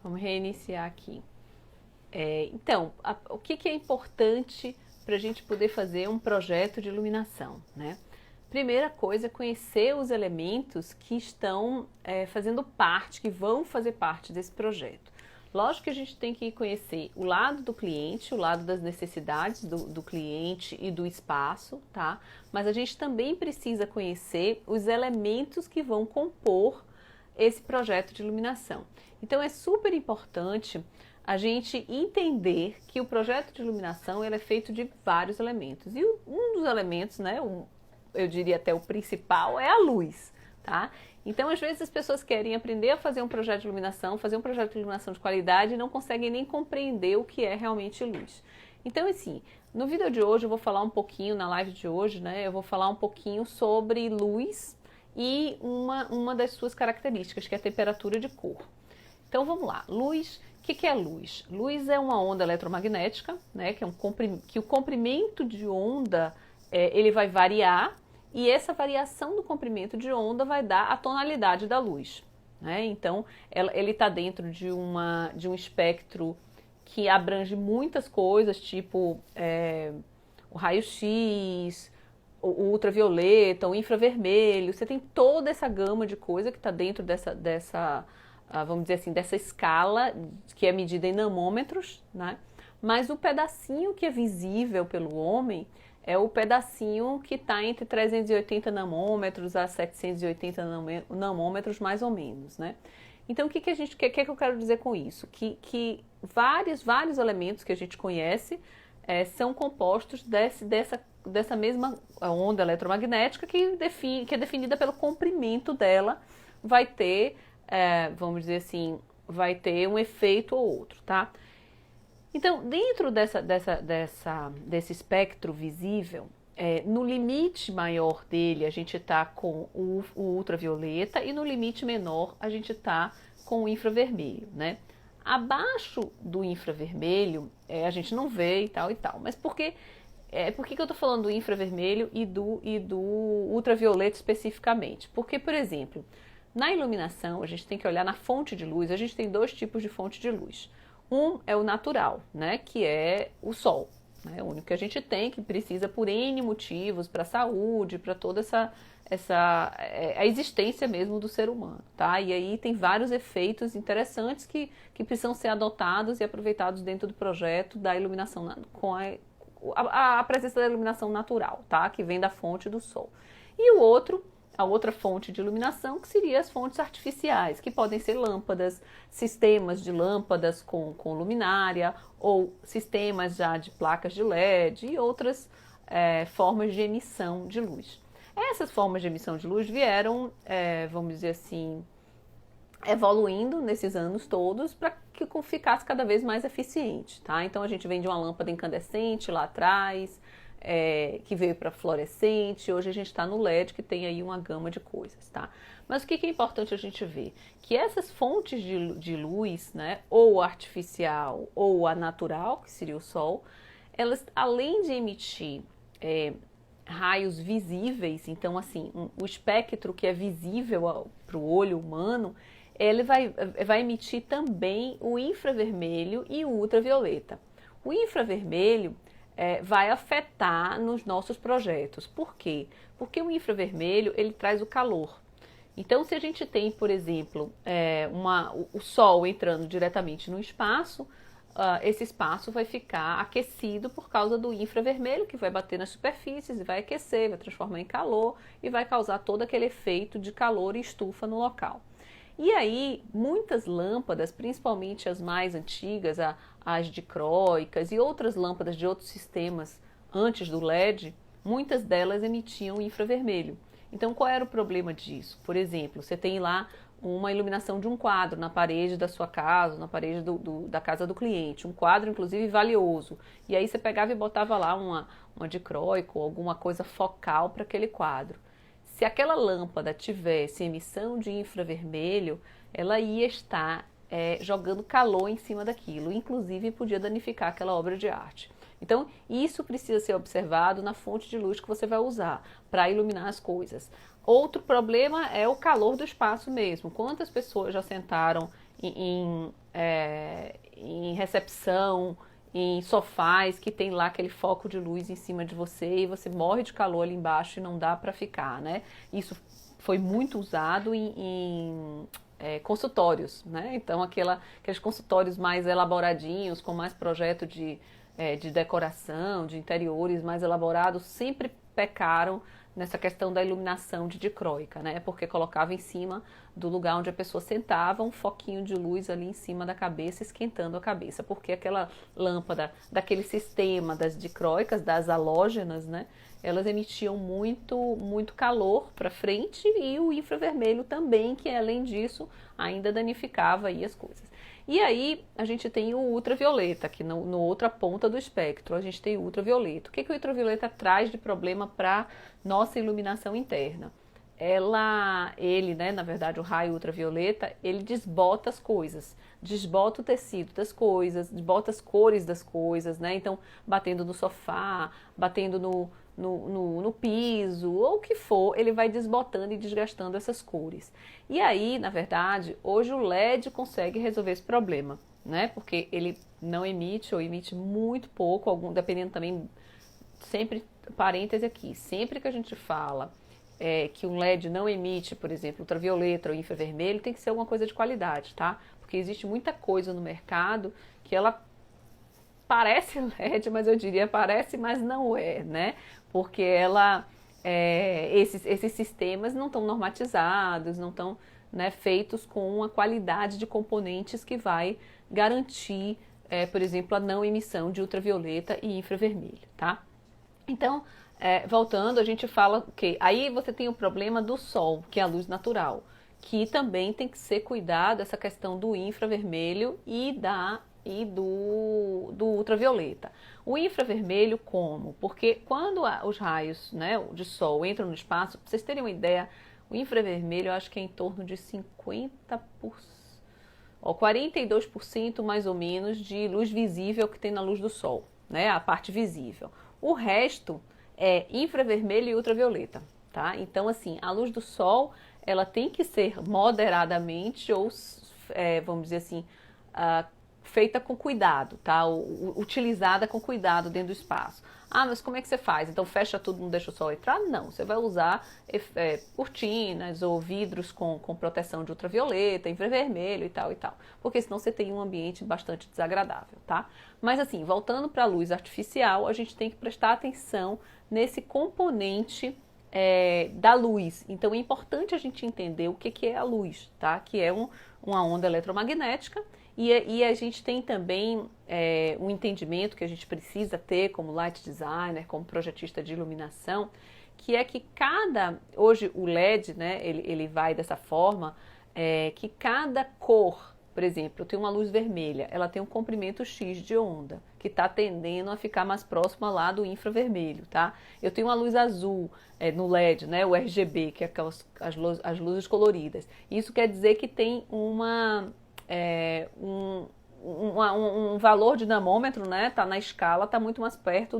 Vamos reiniciar aqui. O que é importante para a gente poder fazer um projeto de iluminação, né? Primeira coisa é conhecer os elementos que estão fazendo parte, que vão fazer parte desse projeto. Lógico que a gente tem que conhecer o lado do cliente, o lado das necessidades do cliente e do espaço, tá? Mas a gente também precisa conhecer os elementos que vão compor esse projeto de iluminação. Então é super importante a gente entender que o projeto de iluminação ele é feito de vários elementos. E um dos elementos, né, eu diria até o principal, é a luz, tá? Então, às vezes as pessoas querem aprender a fazer um projeto de iluminação, fazer um projeto de iluminação de qualidade e não conseguem nem compreender o que é realmente luz. Então, assim, no vídeo de hoje eu vou falar um pouquinho, na live de hoje, né, eu vou falar um pouquinho sobre luz e uma das suas características, que é a temperatura de cor. Então, vamos lá. Luz, o que é luz? Luz é uma onda eletromagnética, né, que o comprimento de onda ele vai variar, e essa variação do comprimento de onda vai dar a tonalidade da luz, né? Então, ele está dentro de um espectro que abrange muitas coisas, tipo o raio-x, o ultravioleta, o infravermelho. Você tem toda essa gama de coisa que está dentro vamos dizer assim, dessa escala que é medida em nanômetros, né? Mas o pedacinho que é visível pelo homem é o pedacinho que está entre 380 nanômetros a 780 nanômetros, mais ou menos, né? Então, o que eu quero dizer com isso? Que vários elementos que a gente conhece são compostos dessa mesma onda eletromagnética que é definida pelo comprimento dela, vai ter, vamos dizer assim, vai ter um efeito ou outro, tá? Então, dentro desse espectro visível, no limite maior dele a gente está com o ultravioleta e no limite menor a gente está com o infravermelho, né? Abaixo do infravermelho a gente não vê e tal e tal. Mas por que eu estou falando do infravermelho e do ultravioleta especificamente? Porque, por exemplo, na iluminação a gente tem que olhar na fonte de luz, a gente tem dois tipos de fonte de luz. Um é o natural, né, que é o sol, né, o único que a gente tem, que precisa por N motivos, para a saúde, para toda a existência mesmo do ser humano, tá? E aí tem vários efeitos interessantes que precisam ser adotados e aproveitados dentro do projeto da iluminação, com a presença da iluminação natural, tá? Que vem da fonte do sol. E a outra fonte de iluminação, que seria as fontes artificiais, que podem ser lâmpadas, sistemas de lâmpadas com luminária, ou sistemas já de placas de LED e outras formas de emissão de luz. Essas formas de emissão de luz vieram, vamos dizer assim, evoluindo nesses anos todos para que ficasse cada vez mais eficiente, tá? Então a gente vem de uma lâmpada incandescente lá atrás, que veio para fluorescente, hoje a gente está no LED, que tem aí uma gama de coisas, tá? Mas o que é importante a gente ver? Que essas fontes de luz, né, ou artificial ou a natural, que seria o sol, elas, além de emitir raios visíveis, então assim, o espectro que é visível para o olho humano, ele vai emitir também o infravermelho e o ultravioleta. O infravermelho vai afetar nos nossos projetos. Por quê? Porque o infravermelho ele traz o calor. Então, se a gente tem, por exemplo, o Sol entrando diretamente no espaço, esse espaço vai ficar aquecido por causa do infravermelho, que vai bater nas superfícies e vai aquecer, vai transformar em calor e vai causar todo aquele efeito de calor e estufa no local. E aí, muitas lâmpadas, principalmente as mais antigas, as dicróicas e outras lâmpadas de outros sistemas antes do LED, muitas delas emitiam infravermelho. Então, qual era o problema disso? Por exemplo, você tem lá uma iluminação de um quadro na parede da sua casa, na parede da casa do cliente, um quadro, inclusive, valioso. E aí você pegava e botava lá uma dicróica ou alguma coisa focal para aquele quadro. Se aquela lâmpada tivesse emissão de infravermelho, ela ia estar jogando calor em cima daquilo, inclusive podia danificar aquela obra de arte. Então, isso precisa ser observado na fonte de luz que você vai usar para iluminar as coisas. Outro problema é o calor do espaço mesmo. Quantas pessoas já sentaram em recepção, em sofás que tem lá aquele foco de luz em cima de você e você morre de calor ali embaixo e não dá para ficar, né? Isso foi muito usado em consultórios, né? Então aqueles consultórios mais elaboradinhos, com mais projeto de decoração, de interiores mais elaborados, sempre pecaram nessa questão da iluminação de dicróica, né? Porque colocava em cima do lugar onde a pessoa sentava um foquinho de luz ali em cima da cabeça, esquentando a cabeça, porque aquela lâmpada daquele sistema das dicróicas, das halógenas, né? Elas emitiam muito calor para frente e o infravermelho também, que além disso ainda danificava aí as coisas. E aí a gente tem o ultravioleta, que no outra ponta do espectro a gente tem o ultravioleta. O que o ultravioleta traz de problema para nossa iluminação interna? Ele, né, na verdade, o raio ultravioleta, ele desbota as coisas, desbota o tecido das coisas, desbota as cores das coisas, né? Então, batendo no sofá, batendo no piso, ou o que for, ele vai desbotando e desgastando essas cores. E aí, na verdade, hoje o LED consegue resolver esse problema, né? Porque ele não emite ou emite muito pouco, dependendo também, sempre, parêntese aqui, sempre que a gente fala que um LED não emite, por exemplo, ultravioleta ou infravermelho, tem que ser alguma coisa de qualidade, tá? Porque existe muita coisa no mercado que ela parece LED, mas eu diria parece, mas não é, né? Porque esses sistemas não estão normatizados, não estão, né, feitos com uma qualidade de componentes que vai garantir, por exemplo, a não emissão de ultravioleta e infravermelho, tá? Então, voltando, a gente fala que aí você tem o problema do sol, que é a luz natural, que também tem que ser cuidado essa questão do infravermelho e do ultravioleta. O infravermelho como? Porque quando os raios, né, de sol entram no espaço, para vocês terem uma ideia, o infravermelho eu acho que é em torno de 42% mais ou menos de luz visível que tem na luz do sol, né, a parte visível. O resto é infravermelho e ultravioleta, tá? Então, assim, a luz do sol, ela tem que ser moderadamente ou, vamos dizer assim, feita com cuidado, tá? Utilizada com cuidado dentro do espaço. Ah, mas como é que você faz? Então fecha tudo, não deixa o sol entrar? Não, você vai usar cortinas ou vidros com proteção de ultravioleta, infravermelho e tal e tal. Porque senão você tem um ambiente bastante desagradável, tá? Mas assim, voltando para a luz artificial, a gente tem que prestar atenção nesse componente da luz. Então é importante a gente entender o que é a luz, tá? Que é uma onda eletromagnética. E a gente tem também um entendimento que a gente precisa ter como light designer, como projetista de iluminação, que é que hoje o LED, né, ele vai dessa forma, que cada cor, por exemplo, eu tenho uma luz vermelha, ela tem um comprimento X de onda, que está tendendo a ficar mais próxima lá do infravermelho, tá? Eu tenho uma luz azul no LED, né, o RGB, que é as luzes coloridas. Isso quer dizer que tem um valor de namômetro, né, tá na escala, tá muito mais perto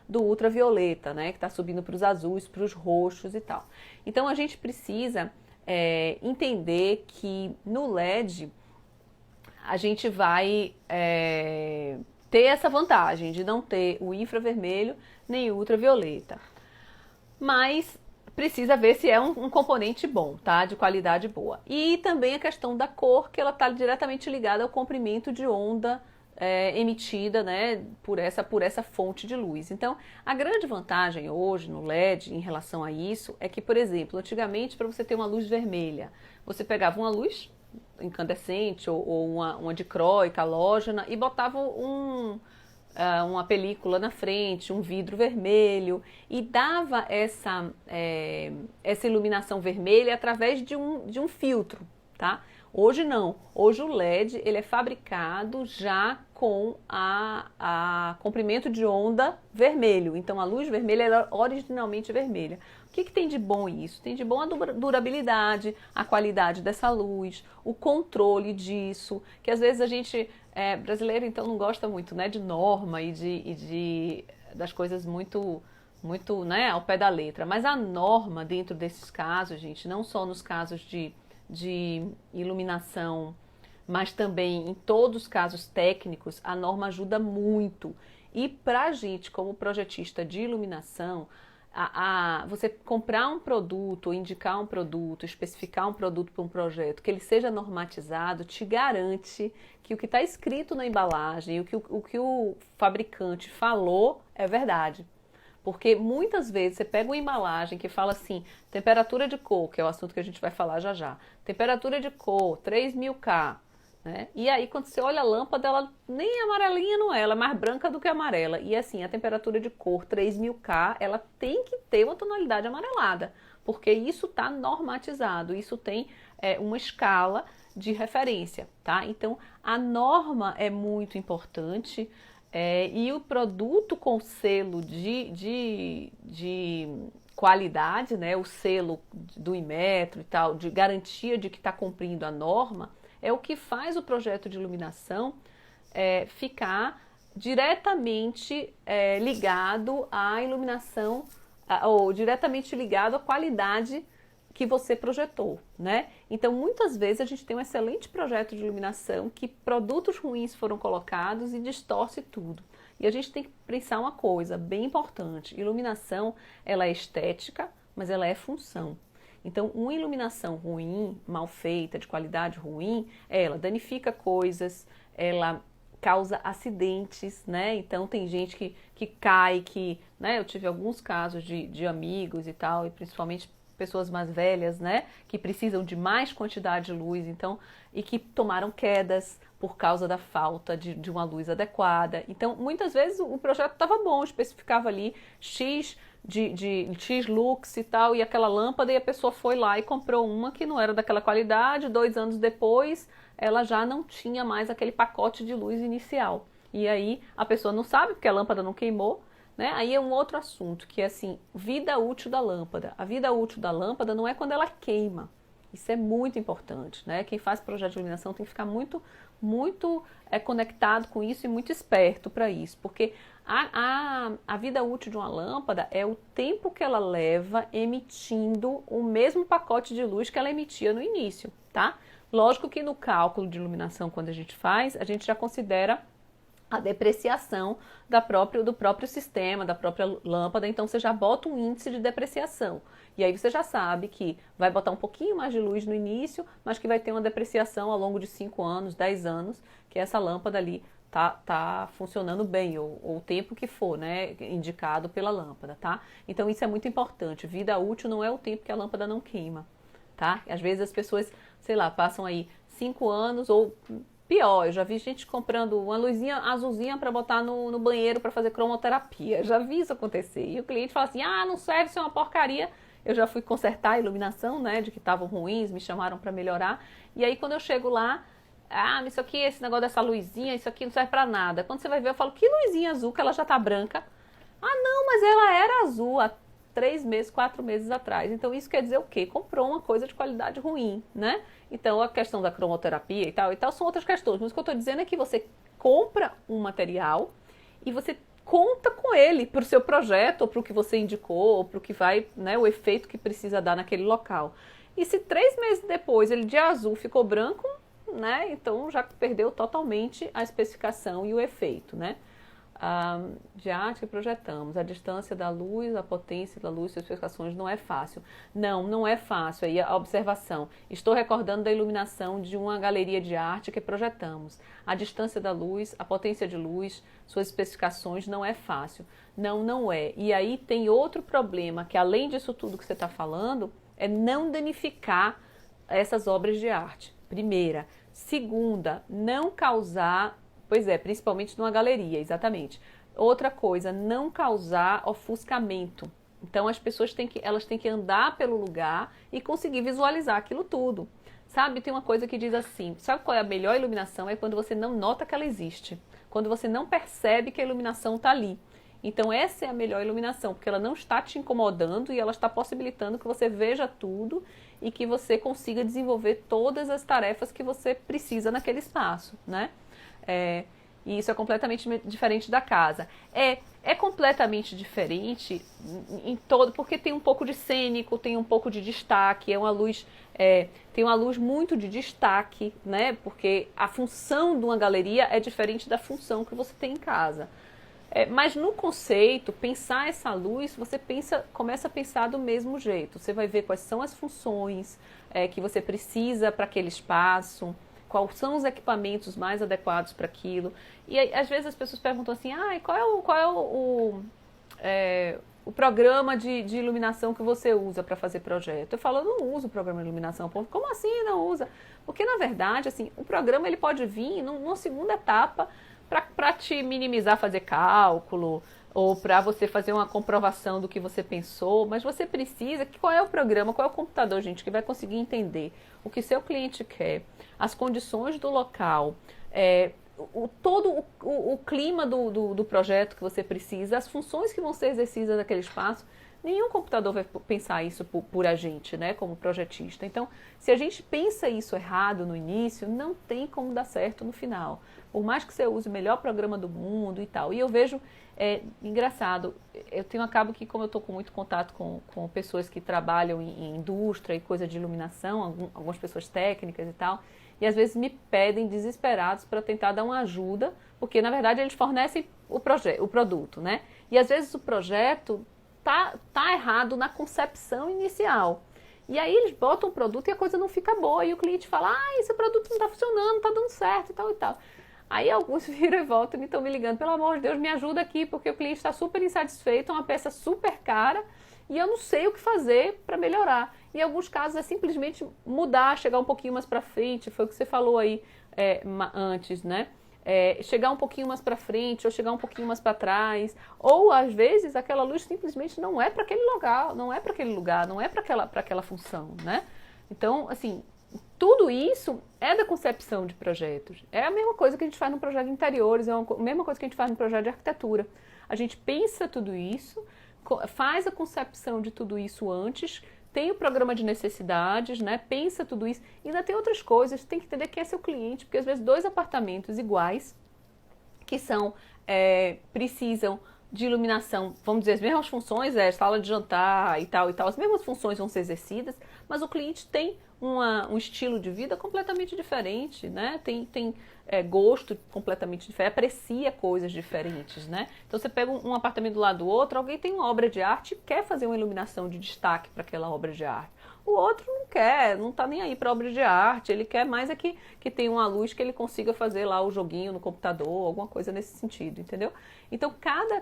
do ultravioleta, né, que está subindo para os azuis, para os roxos e tal. Então a gente precisa entender que no LED a gente vai ter essa vantagem de não ter o infravermelho nem o ultravioleta. Mas precisa ver se é um componente bom, tá? De qualidade boa. E também a questão da cor, que ela está diretamente ligada ao comprimento de onda emitida, né, por essa fonte de luz. Então, a grande vantagem hoje no LED em relação a isso é que, por exemplo, antigamente para você ter uma luz vermelha, você pegava uma luz incandescente ou uma dicróica, halógena e botava uma película na frente, um vidro vermelho e dava essa iluminação vermelha através de um filtro, tá? Hoje não, hoje o LED ele é fabricado já com a comprimento de onda vermelho, então a luz vermelha era originalmente vermelha. O que tem de bom isso? Tem de bom a durabilidade, a qualidade dessa luz, o controle disso, que às vezes a gente, brasileiro então não gosta muito, né, de norma e das coisas muito, né, ao pé da letra, mas a norma dentro desses casos, gente, não só nos casos de iluminação mas também em todos os casos técnicos, a norma ajuda muito. E para a gente, como projetista de iluminação, você comprar um produto, ou indicar um produto, especificar um produto para um projeto, que ele seja normatizado, te garante que o que está escrito na embalagem, o que o fabricante falou é verdade. Porque muitas vezes você pega uma embalagem que fala assim, temperatura de cor, que é o assunto que a gente vai falar já já, temperatura de cor, 3000 K, né? E aí quando você olha a lâmpada, ela nem amarelinha não é, ela é mais branca do que amarela. E assim, a temperatura de cor 3000 K, ela tem que ter uma tonalidade amarelada, porque isso está normatizado, isso tem uma escala de referência, tá? Então a norma é muito importante. E o produto com selo de qualidade, né, o selo do Inmetro e tal, de garantia de que está cumprindo a norma, é o que faz o projeto de iluminação ficar diretamente ligado à iluminação, ou diretamente ligado à qualidade que você projetou, né? Então, muitas vezes a gente tem um excelente projeto de iluminação que produtos ruins foram colocados e distorce tudo. E a gente tem que pensar uma coisa bem importante: iluminação, ela é estética, mas ela é função. Então, uma iluminação ruim, mal feita, de qualidade ruim, ela danifica coisas, ela causa acidentes, né? Então tem gente que cai, né? Eu tive alguns casos de amigos e tal, e principalmente pessoas mais velhas, né, que precisam de mais quantidade de luz, então, e que tomaram quedas por causa da falta de uma luz adequada. Então, muitas vezes o projeto estava bom, especificava ali X X lux e tal, e aquela lâmpada, e a pessoa foi lá e comprou uma que não era daquela qualidade. 2 anos depois, ela já não tinha mais aquele pacote de luz inicial. E aí a pessoa não sabe, porque a lâmpada não queimou, né? Aí é um outro assunto, que é assim, vida útil da lâmpada. A vida útil da lâmpada não é quando ela queima. Isso é muito importante, né? Quem faz projeto de iluminação tem que ficar muito conectado com isso e muito esperto para isso, porque a vida útil de uma lâmpada é o tempo que ela leva emitindo o mesmo pacote de luz que ela emitia no início, tá? Lógico que no cálculo de iluminação, quando a gente faz, a gente já considera a depreciação do próprio sistema, da própria lâmpada, então você já bota um índice de depreciação. E aí você já sabe que vai botar um pouquinho mais de luz no início, mas que vai ter uma depreciação ao longo de 5 anos, 10 anos, que essa lâmpada ali tá funcionando bem, ou o tempo que for, né, indicado pela lâmpada, tá? Então isso é muito importante. Vida útil não é o tempo que a lâmpada não queima, tá? Às vezes as pessoas, sei lá, passam aí 5 anos ou pior, eu já vi gente comprando uma luzinha azulzinha para botar no banheiro para fazer cromoterapia. Já vi isso acontecer. E o cliente fala assim, não serve, isso é uma porcaria. Eu já fui consertar a iluminação, né, de que estavam ruins, me chamaram para melhorar. E aí quando eu chego lá, isso aqui, esse negócio dessa luzinha, isso aqui não serve para nada. Quando você vai ver, eu falo, que luzinha azul que ela já tá branca? Não, mas ela era azul há 3 meses, 4 meses atrás. Então isso quer dizer o quê? Comprou uma coisa de qualidade ruim, né? Então a questão da cromoterapia e tal são outras questões. Mas o que eu estou dizendo é que você compra um material e você conta com ele para o seu projeto, ou para o que você indicou, ou para o que vai, né, o efeito que precisa dar naquele local. E se 3 meses depois ele de azul ficou branco, né? Então já perdeu totalmente a especificação e o efeito, né? De arte que projetamos, a distância da luz, a potência da luz, suas especificações, não é fácil. Não é fácil. Aí a observação, estou recordando da iluminação de uma galeria de arte que projetamos. A distância da luz, a potência de luz, suas especificações, não é fácil. Não é. E aí tem outro problema, que além disso tudo que você está falando, é não danificar essas obras de arte. Primeira. Segunda, não causar... Pois é, principalmente numa galeria, exatamente. Outra coisa, não causar ofuscamento. Então as pessoas têm que andar pelo lugar e conseguir visualizar aquilo tudo. Sabe, tem uma coisa que diz assim, sabe qual é a melhor iluminação? É quando você não nota que ela existe. Quando você não percebe que a iluminação está ali. Então essa é a melhor iluminação, porque ela não está te incomodando e ela está possibilitando que você veja tudo e que você consiga desenvolver todas as tarefas que você precisa naquele espaço, né? E isso é completamente diferente da casa. É completamente diferente em todo, porque tem um pouco de cênico, tem um pouco de destaque, tem uma luz muito de destaque, né? Porque a função de uma galeria é diferente da função que você tem em casa. Mas no conceito, pensar essa luz, você começa a pensar do mesmo jeito. Você vai ver quais são as funções que você precisa para aquele espaço, quais são os equipamentos mais adequados para aquilo. E aí, às vezes as pessoas perguntam assim, qual é o programa de iluminação que você usa para fazer projeto? Eu falo, eu não uso o programa de iluminação. Como assim não usa? Porque na verdade, assim, o programa ele pode vir numa segunda etapa para te minimizar fazer cálculo, ou para você fazer uma comprovação do que você pensou, mas você precisa, qual é o programa, qual é o computador, gente, que vai conseguir entender o que seu cliente quer, as condições do local, todo o clima do projeto que você precisa, as funções que vão ser exercidas naquele espaço. Nenhum computador vai pensar isso por a gente, né, como projetista. Então, se a gente pensa isso errado no início, não tem como dar certo no final. Por mais que você use o melhor programa do mundo e tal. E eu vejo, engraçado, acabo que como eu estou com muito contato com pessoas que trabalham em indústria e coisa de iluminação, algumas pessoas técnicas e tal, e às vezes me pedem desesperados para tentar dar uma ajuda, porque na verdade eles fornecem o produto, né? E às vezes o projeto tá errado na concepção inicial. E aí eles botam o produto e a coisa não fica boa. E o cliente fala, esse produto não está funcionando, não está dando certo e tal e tal. Aí alguns viram e voltam e estão me ligando, pelo amor de Deus, me ajuda aqui, porque o cliente está super insatisfeito, é uma peça super cara e eu não sei o que fazer para melhorar. Em alguns casos é simplesmente mudar, chegar um pouquinho mais para frente, foi o que você falou aí antes, né? Chegar um pouquinho mais para frente ou chegar um pouquinho mais para trás, ou às vezes aquela luz simplesmente não é para aquele lugar, não é para aquele lugar, não é para aquela função, né? Então, assim, tudo isso é da concepção de projetos. É a mesma coisa que a gente faz no projeto de interiores, é a mesma coisa que a gente faz no projeto de arquitetura. A gente pensa tudo isso, faz a concepção de tudo isso antes, tem o programa de necessidades, né? Pensa tudo isso. E ainda tem outras coisas, tem que entender quem é seu cliente, porque às vezes 2 apartamentos iguais, que precisam de iluminação, vamos dizer, as mesmas funções, sala de jantar e tal, as mesmas funções vão ser exercidas, mas o cliente tem um estilo de vida completamente diferente, né? Tem gosto completamente diferente, aprecia coisas diferentes, né? Então você pega um apartamento do lado do outro, alguém tem uma obra de arte e quer fazer uma iluminação de destaque para aquela obra de arte. O outro não quer, não está nem aí para obra de arte, ele quer mais que tenha uma luz que ele consiga fazer lá o joguinho no computador, alguma coisa nesse sentido, entendeu? Então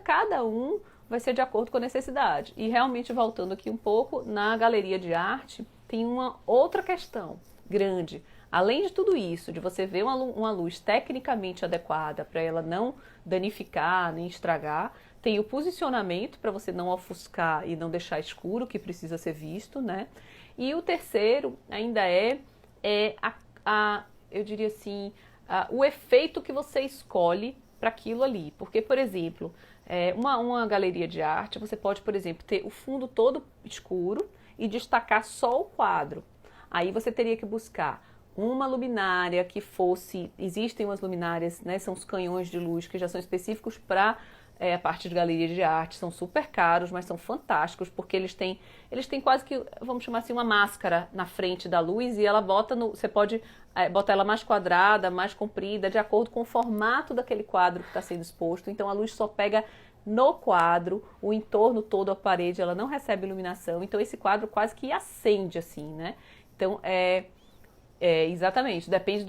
cada um vai ser de acordo com a necessidade. E realmente voltando aqui um pouco, na galeria de arte tem uma outra questão grande. Além de tudo isso, de você ver uma luz tecnicamente adequada para ela não danificar nem estragar, tem o posicionamento para você não ofuscar e não deixar escuro, que precisa ser visto, né? E o terceiro ainda eu diria assim, o efeito que você escolhe para aquilo ali. Porque, por exemplo, uma galeria de arte, você pode, por exemplo, ter o fundo todo escuro e destacar só o quadro. Aí você teria que buscar uma luminária que existem umas luminárias, né, são os canhões de luz que já são específicos para a parte de galeria de arte, são super caros, mas são fantásticos, porque eles têm quase que, vamos chamar assim, uma máscara na frente da luz e ela você pode botar ela mais quadrada, mais comprida, de acordo com o formato daquele quadro que está sendo exposto, então a luz só pega no quadro, o entorno todo, a parede, ela não recebe iluminação, então esse quadro quase que acende assim, né? Então, exatamente, depende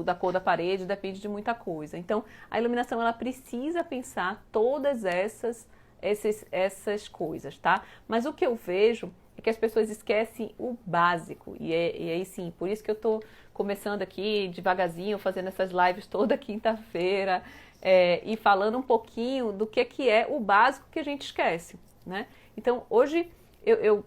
da cor da parede, depende de muita coisa. Então, a iluminação, ela precisa pensar todas essas coisas, tá? Mas o que eu vejo é que as pessoas esquecem o básico, e aí sim, por isso que eu tô começando aqui devagarzinho, fazendo essas lives toda quinta-feira, e falando um pouquinho do que é o básico que a gente esquece, né? Então, hoje eu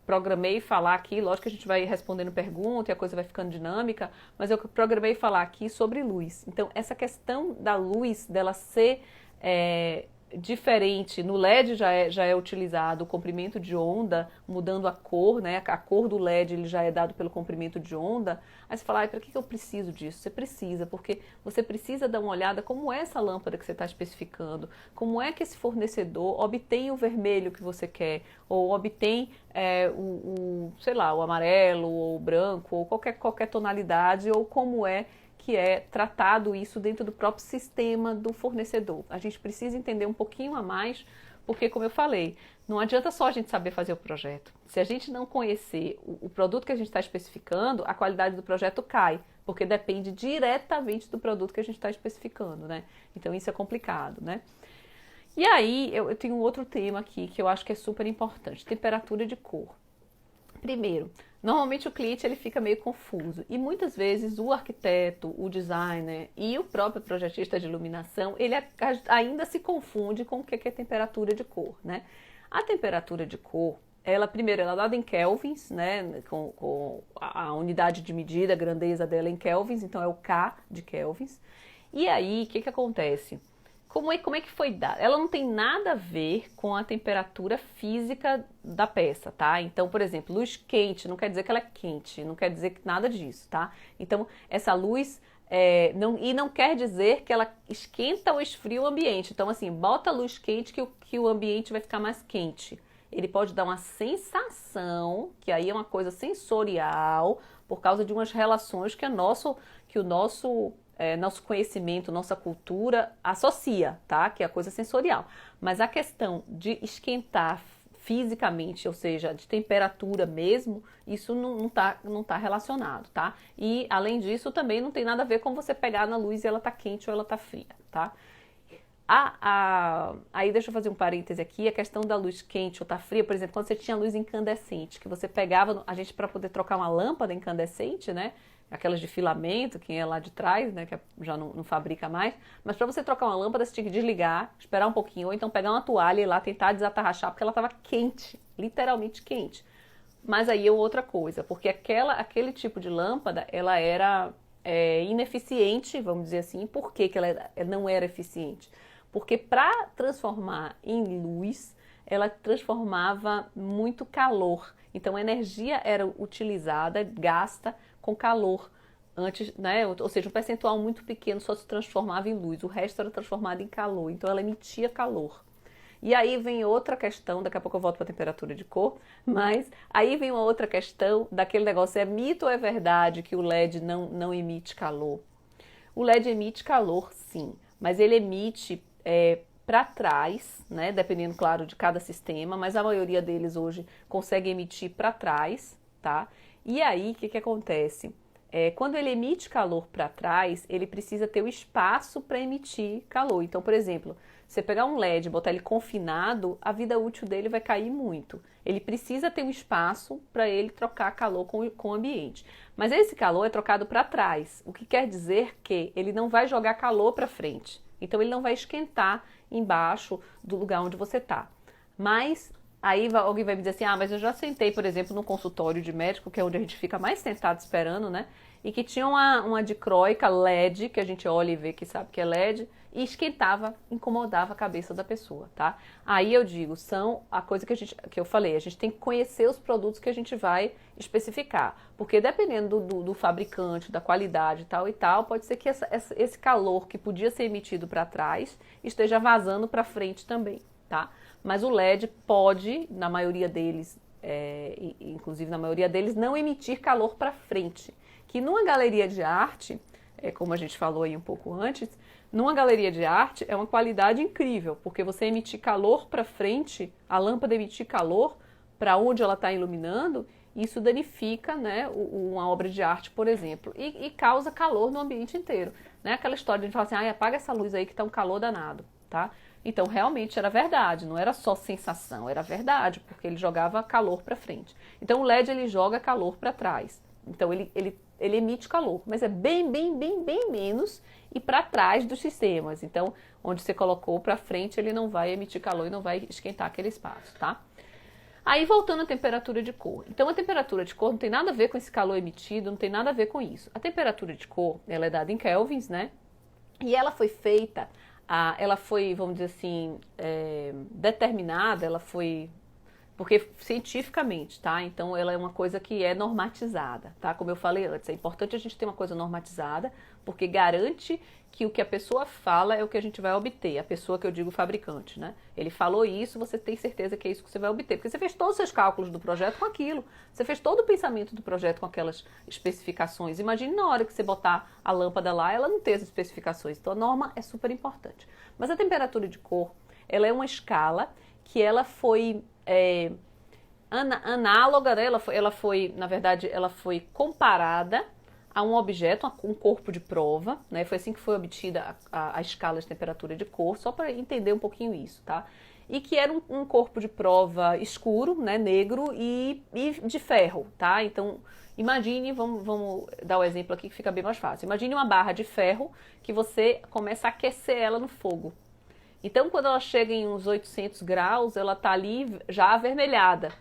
programei falar aqui, lógico que a gente vai respondendo pergunta e a coisa vai ficando dinâmica, mas eu programei falar aqui sobre luz. Então, essa questão da luz, dela ser diferente, no LED já é utilizado o comprimento de onda, mudando a cor, né? A cor do LED ele já é dado pelo comprimento de onda. Aí você fala, para que eu preciso disso? Você precisa, porque você precisa dar uma olhada como é essa lâmpada que você está especificando, como é que esse fornecedor obtém o vermelho que você quer, ou obtém sei lá, o amarelo, ou o branco, ou qualquer tonalidade, ou como é que é tratado isso dentro do próprio sistema do fornecedor. A gente precisa entender um pouquinho a mais, porque como eu falei, não adianta só a gente saber fazer o projeto. Se a gente não conhecer o produto que a gente está especificando, a qualidade do projeto cai, porque depende diretamente do produto que a gente está especificando, né? Então isso é complicado, né? E aí eu tenho um outro tema aqui que eu acho que é super importante, temperatura de cor. Primeiro, normalmente o cliente ele fica meio confuso e muitas vezes o arquiteto, o designer e o próprio projetista de iluminação, ele ainda se confunde com o que é temperatura de cor, né? A temperatura de cor, primeiro, ela é dada em kelvins, né? Com a unidade de medida, a grandeza dela em kelvins, então é o K de kelvins. E aí, o que acontece? Como é que foi dada? Ela não tem nada a ver com a temperatura física da peça, tá? Então, por exemplo, luz quente não quer dizer que ela é quente, não quer dizer nada disso, tá? Então, essa luz não quer dizer que ela esquenta ou esfria o ambiente. Então, assim, bota a luz quente que o ambiente vai ficar mais quente. Ele pode dar uma sensação, que aí é uma coisa sensorial, por causa de umas relações que o nosso conhecimento, nossa cultura associa, tá? Que é a coisa sensorial. Mas a questão de esquentar fisicamente, ou seja, de temperatura mesmo, isso não tá relacionado, tá? E, além disso, também não tem nada a ver com você pegar na luz e ela tá quente ou ela tá fria, tá? Aí deixa eu fazer um parêntese aqui, a questão da luz quente ou tá fria, por exemplo, quando você tinha luz incandescente, que você pegava, a gente para poder trocar uma lâmpada incandescente, né? Aquelas de filamento, que é lá de trás, né, que já não fabrica mais, mas para você trocar uma lâmpada você tinha que desligar, esperar um pouquinho, ou então pegar uma toalha e ir lá tentar desatarrachar, porque ela estava quente, literalmente quente. Mas aí é outra coisa, porque aquele tipo de lâmpada, ela era ineficiente, vamos dizer assim. Por que ela não era eficiente? Porque para transformar em luz, ela transformava muito calor. Então a energia era utilizada, gasta com calor. Antes, né? Ou seja, um percentual muito pequeno só se transformava em luz, o resto era transformado em calor. Então ela emitia calor. E aí vem outra questão, daqui a pouco eu volto para a temperatura de cor, mas aí vem uma outra questão daquele negócio, é mito ou é verdade que o LED não emite calor? O LED emite calor, sim, mas ele emite para trás, né? Dependendo, claro, de cada sistema, mas a maioria deles hoje consegue emitir para trás, tá? E aí, o que acontece? Quando ele emite calor para trás, ele precisa ter o espaço para emitir calor. Então, por exemplo, você pegar um LED e botar ele confinado, a vida útil dele vai cair muito. Ele precisa ter um espaço para ele trocar calor com o ambiente. Mas esse calor é trocado para trás, o que quer dizer que ele não vai jogar calor para frente. Então, ele não vai esquentar embaixo do lugar onde você está. Mas aí alguém vai me dizer assim, mas eu já sentei, por exemplo, no consultório de médico, que é onde a gente fica mais sentado esperando, né? E que tinha uma dicróica LED, que a gente olha e vê que sabe que é LED, e esquentava, incomodava a cabeça da pessoa, tá? Aí eu digo, são a coisa que eu falei, a gente tem que conhecer os produtos que a gente vai especificar, porque dependendo do fabricante, da qualidade e tal, pode ser que esse calor que podia ser emitido para trás esteja vazando para frente também, tá? Mas o LED pode, na maioria deles, inclusive na maioria deles, não emitir calor para frente. Que numa galeria de arte, como a gente falou aí um pouco antes, numa galeria de arte é uma qualidade incrível, porque você emitir calor para frente, a lâmpada emitir calor para onde ela está iluminando, isso danifica, né, uma obra de arte, por exemplo, e causa calor no ambiente inteiro. Né? Aquela história de a gente falar assim, apaga essa luz aí que está um calor danado, tá? Então, realmente era verdade, não era só sensação, era verdade, porque ele jogava calor para frente. Então, o LED ele joga calor para trás. Então, ele emite calor, mas é bem menos e para trás dos sistemas. Então, onde você colocou para frente, ele não vai emitir calor e não vai esquentar aquele espaço, tá? Aí, voltando à temperatura de cor. Então, a temperatura de cor não tem nada a ver com esse calor emitido, não tem nada a ver com isso. A temperatura de cor, ela é dada em kelvins, né? E ela foi feita ela foi, vamos dizer assim, determinada, ela foi... Porque cientificamente, tá? Então ela é uma coisa que é normatizada, tá? Como eu falei antes, é importante a gente ter uma coisa normatizada, porque garante que o que a pessoa fala é o que a gente vai obter. A pessoa que eu digo fabricante, né? Ele falou isso, você tem certeza que é isso que você vai obter. Porque você fez todos os seus cálculos do projeto com aquilo. Você fez todo o pensamento do projeto com aquelas especificações. Imagine na hora que você botar a lâmpada lá, ela não tem as especificações. Então a norma é super importante. Mas a temperatura de cor, ela é uma escala que ela foi... análoga, né? Na verdade, ela foi comparada a um objeto, a um corpo de prova, né? Foi assim que foi obtida a escala de temperatura de cor, só para entender um pouquinho isso, tá? E que era um corpo de prova escuro, né? Negro e de ferro, tá? Então, imagine, vamos dar o exemplo aqui que fica bem mais fácil. Imagine uma barra de ferro que você começa a aquecer ela no fogo. Então, quando ela chega em uns 800 graus, ela está ali já avermelhada.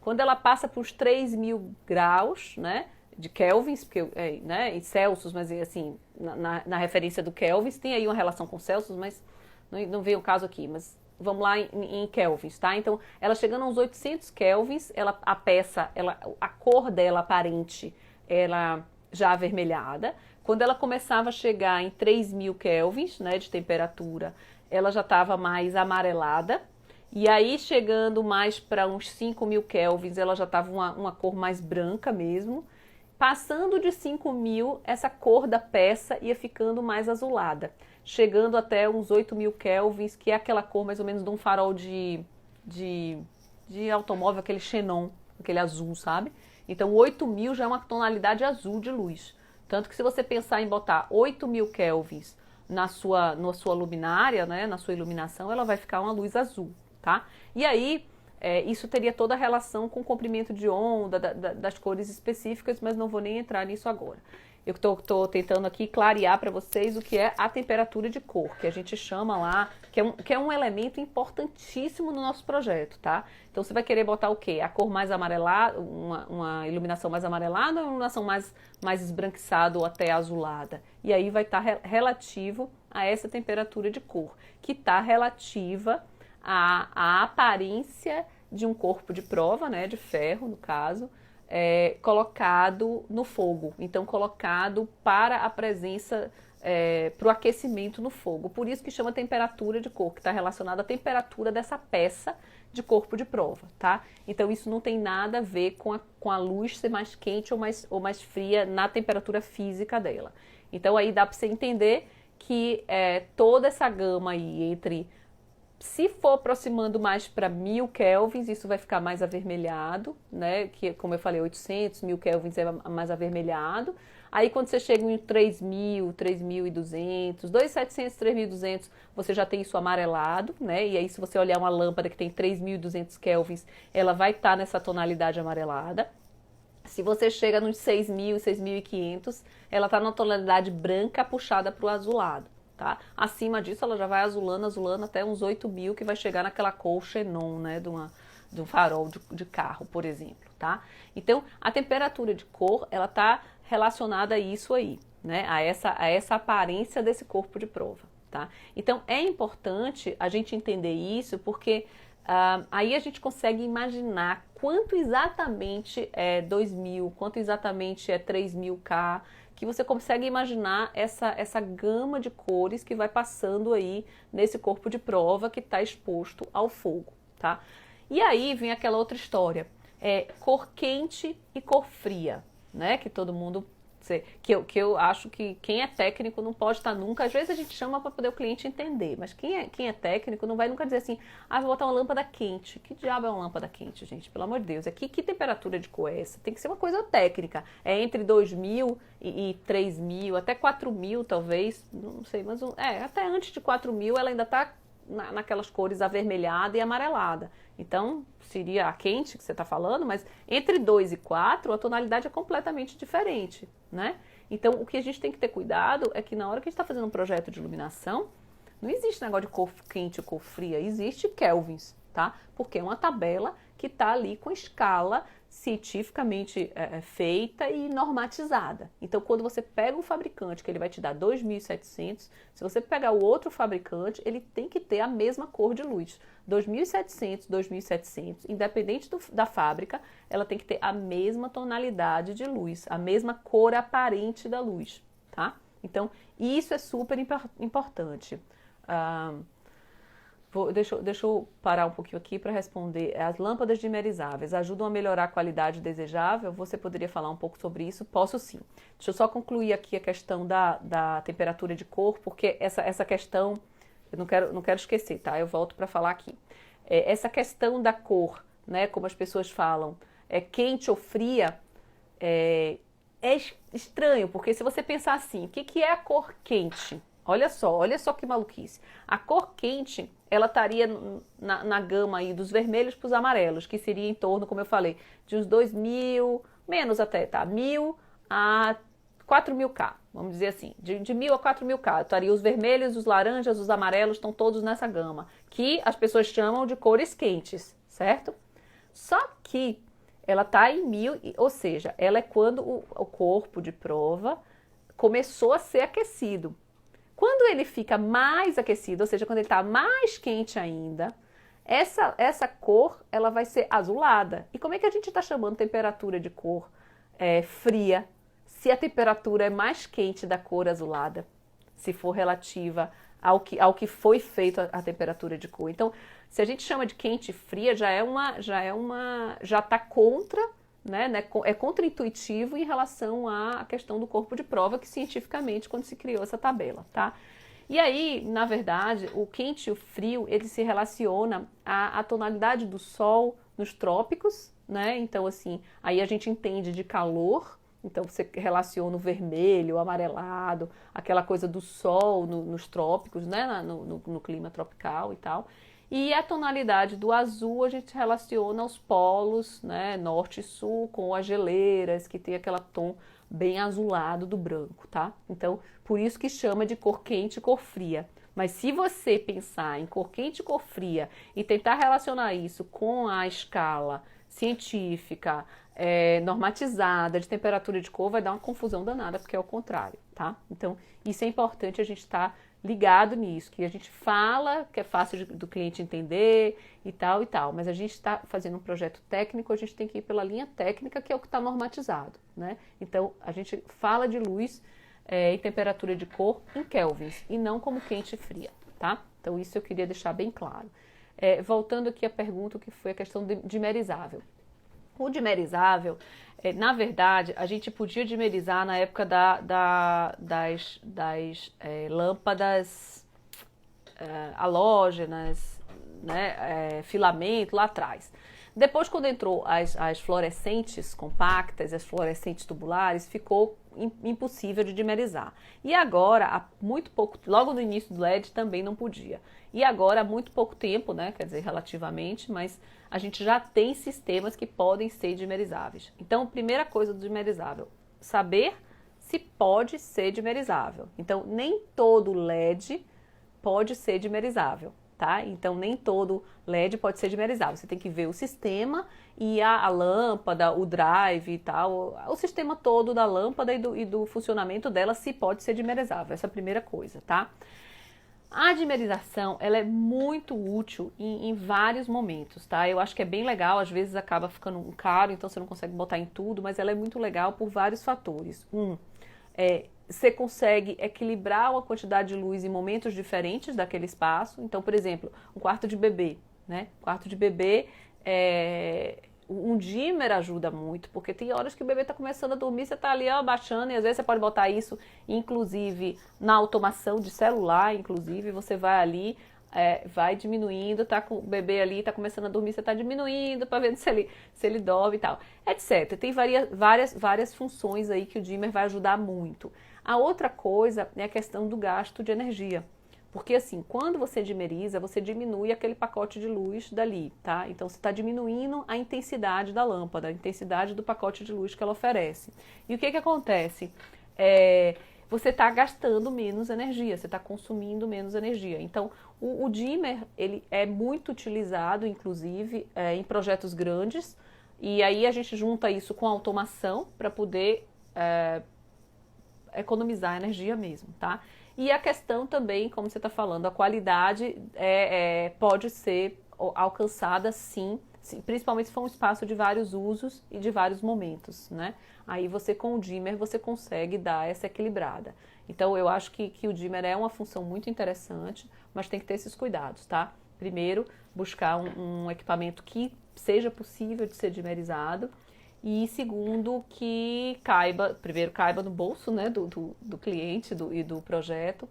Quando ela passa para os 3.000 graus, né, de kelvins, porque, né, em Celsius, mas assim, na referência do kelvins, tem aí uma relação com Celsius, mas não veio o caso aqui, mas vamos lá em kelvins, tá? Então, ela chegando a uns 800 kelvins, a peça, a cor dela aparente, ela já avermelhada. Quando ela começava a chegar em 3.000 kelvins, né, de temperatura, ela já estava mais amarelada, e aí chegando mais para uns 5.000 kelvins, ela já estava uma cor mais branca mesmo. Passando de 5.000, essa cor da peça ia ficando mais azulada, chegando até uns 8.000 kelvins, que é aquela cor mais ou menos de um farol de automóvel, aquele xenon, aquele azul, sabe? Então 8.000 já é uma tonalidade azul de luz. Tanto que se você pensar em botar 8.000 kelvins na sua luminária, né, na sua iluminação, ela vai ficar uma luz azul, tá? E aí, isso teria toda a relação com o comprimento de onda, das cores específicas, mas não vou nem entrar nisso agora. Eu estou tentando aqui clarear para vocês o que é a temperatura de cor, que a gente chama lá, que é um elemento importantíssimo no nosso projeto, tá? Então você vai querer botar o quê? A cor mais amarelada, uma iluminação mais amarelada ou uma iluminação mais esbranquiçada ou até azulada? E aí vai estar relativo a essa temperatura de cor, que está relativa à aparência de um corpo de prova, né, de ferro no caso, colocado no fogo, então colocado para a presença, para o aquecimento no fogo. Por isso que chama temperatura de cor, que está relacionada à temperatura dessa peça de corpo de prova, tá? Então isso não tem nada a ver com a luz ser mais quente ou mais fria na temperatura física dela. Então aí dá para você entender que toda essa gama aí entre... Se for aproximando mais para 1.000 kelvins, isso vai ficar mais avermelhado, né? Que, como eu falei, 800, 1.000 kelvins é mais avermelhado. Aí, quando você chega em 3.000, 3.200, 2.700, 3.200, você já tem isso amarelado, né? E aí, se você olhar uma lâmpada que tem 3.200 kelvins, ela vai estar nessa tonalidade amarelada. Se você chega nos 6.000, 6.500, ela está na tonalidade branca puxada para o azulado. Tá? Acima disso, ela já vai azulando até uns 8.000, que vai chegar naquela cor xenon, né, de um farol de carro, por exemplo, tá? Então, a temperatura de cor, ela está relacionada a isso aí, né, a essa aparência desse corpo de prova, tá? Então, é importante a gente entender isso, porque aí a gente consegue imaginar quanto exatamente é 2.000, quanto exatamente é 3.000K, que você consegue imaginar essa gama de cores que vai passando aí nesse corpo de prova que está exposto ao fogo, tá? E aí vem aquela outra história, cor quente e cor fria, né? Que todo mundo... Que eu acho que quem é técnico não pode estar nunca... Às vezes a gente chama para poder o cliente entender, mas quem é técnico não vai nunca dizer assim, vou botar uma lâmpada quente. Que diabo é uma lâmpada quente, gente? Pelo amor de Deus. Que temperatura de cor é essa? Tem que ser uma coisa técnica. É entre 2.000 e 3.000, até 4.000 talvez, não sei, mas até antes de 4.000 ela ainda está naquelas cores avermelhada e amarelada. Então, seria a quente que você está falando, mas entre 2 e 4 a tonalidade é completamente diferente, né? Então, o que a gente tem que ter cuidado é que na hora que a gente está fazendo um projeto de iluminação, não existe negócio de cor quente ou cor fria, existe kelvins, tá? Porque é uma tabela que está ali com escala cientificamente feita e normatizada. Então, quando você pega um fabricante que ele vai te dar 2.700, se você pegar o outro fabricante, ele tem que ter a mesma cor de luz. 2.700, 2.700, independente da fábrica, ela tem que ter a mesma tonalidade de luz, a mesma cor aparente da luz, tá? Então, isso é super importante. Deixa eu parar um pouquinho aqui para responder. As lâmpadas dimerizáveis ajudam a melhorar a qualidade desejável? Você poderia falar um pouco sobre isso? Posso sim. Deixa eu só concluir aqui a questão da temperatura de cor, porque essa questão, eu não quero esquecer, tá? Eu volto para falar aqui. Essa questão da cor, né, como as pessoas falam, quente ou fria, é estranho, porque se você pensar assim, o que é a cor quente? Olha só que maluquice. A cor quente, ela estaria na gama aí dos vermelhos para os amarelos, que seria em torno, como eu falei, de uns 2.000, menos até, tá? 1.000 a 4.000 K, vamos dizer assim. De 1.000 a 4.000 K. Estaria os vermelhos, os laranjas, os amarelos, estão todos nessa gama, que as pessoas chamam de cores quentes, certo? Só que ela está em 1.000, ou seja, ela é quando o corpo de prova começou a ser aquecido. Quando ele fica mais aquecido, ou seja, quando ele está mais quente ainda, essa cor ela vai ser azulada. E como é que a gente está chamando temperatura de cor fria se a temperatura é mais quente da cor azulada, se for relativa ao que foi feito a temperatura de cor? Então, se a gente chama de quente e fria, já está contra, né, é contraintuitivo em relação à questão do corpo de prova, que cientificamente, quando se criou essa tabela, tá? E aí, na verdade, o quente e o frio, ele se relaciona à tonalidade do sol nos trópicos, né? Então, assim, aí a gente entende de calor, então você relaciona o vermelho, o amarelado, aquela coisa do sol nos trópicos, né? No clima tropical e tal. E a tonalidade do azul a gente relaciona aos polos, né, norte e sul, com as geleiras, que tem aquele tom bem azulado do branco, tá? Então, por isso que chama de cor quente e cor fria. Mas se você pensar em cor quente e cor fria e tentar relacionar isso com a escala científica, normatizada de temperatura de cor, vai dar uma confusão danada, porque é o contrário, tá? Então, isso é importante a gente estar ligado nisso, que a gente fala que é fácil do cliente entender e tal, mas a gente está fazendo um projeto técnico, a gente tem que ir pela linha técnica, que é o que está normatizado, né? Então, a gente fala de luz e temperatura de cor em kelvins, e não como quente e fria, tá? Então, isso eu queria deixar bem claro. Voltando aqui à pergunta, que foi a questão de dimerizável. O dimerizável, na verdade, a gente podia dimerizar na época das lâmpadas halógenas, né, filamento lá atrás. Depois, quando entrou as fluorescentes compactas, as fluorescentes tubulares, ficou impossível de dimerizar. E agora, há muito pouco, logo no início do LED também não podia. E agora, há muito pouco tempo, né, quer dizer, relativamente, mas a gente já tem sistemas que podem ser dimerizáveis. Então, primeira coisa do dimerizável, saber se pode ser dimerizável. Então, nem todo LED pode ser dimerizável, tá? Então, nem todo LED pode ser dimerizável. Você tem que ver o sistema e a lâmpada, o drive e tal, o sistema todo da lâmpada e do funcionamento dela, se pode ser dimerizável. Essa é a primeira coisa, tá? A dimerização, ela é muito útil em vários momentos, tá? Eu acho que é bem legal, às vezes acaba ficando caro, então você não consegue botar em tudo, mas ela é muito legal por vários fatores. Você consegue equilibrar a quantidade de luz em momentos diferentes daquele espaço. Então, por exemplo, um quarto de bebê, né? Quarto de bebê, um dimmer ajuda muito, porque tem horas que o bebê está começando a dormir, você está ali abaixando, e às vezes você pode botar isso, inclusive, na automação de celular, inclusive, você vai ali, vai diminuindo, tá com o bebê ali, tá começando a dormir, você está diminuindo para ver se ele dorme e tal, etc. Tem várias funções aí que o dimmer vai ajudar muito. A outra coisa é a questão do gasto de energia. Porque assim, quando você dimeriza, você diminui aquele pacote de luz dali, tá? Então você está diminuindo a intensidade da lâmpada, a intensidade do pacote de luz que ela oferece. E o que acontece? Você está gastando menos energia, você está consumindo menos energia. Então, o dimmer, ele é muito utilizado, inclusive, em projetos grandes, E aí a gente junta isso com automação para poder economizar energia mesmo, tá? E a questão também, como você está falando, a qualidade pode ser alcançada sim, principalmente se for um espaço de vários usos e de vários momentos, né? Aí você com o dimmer você consegue dar essa equilibrada. Então eu acho que o dimmer é uma função muito interessante, mas tem que ter esses cuidados, tá? Primeiro, buscar um equipamento que seja possível de ser dimmerizado. E segundo, que primeiro caiba no bolso, né, do cliente e do projeto.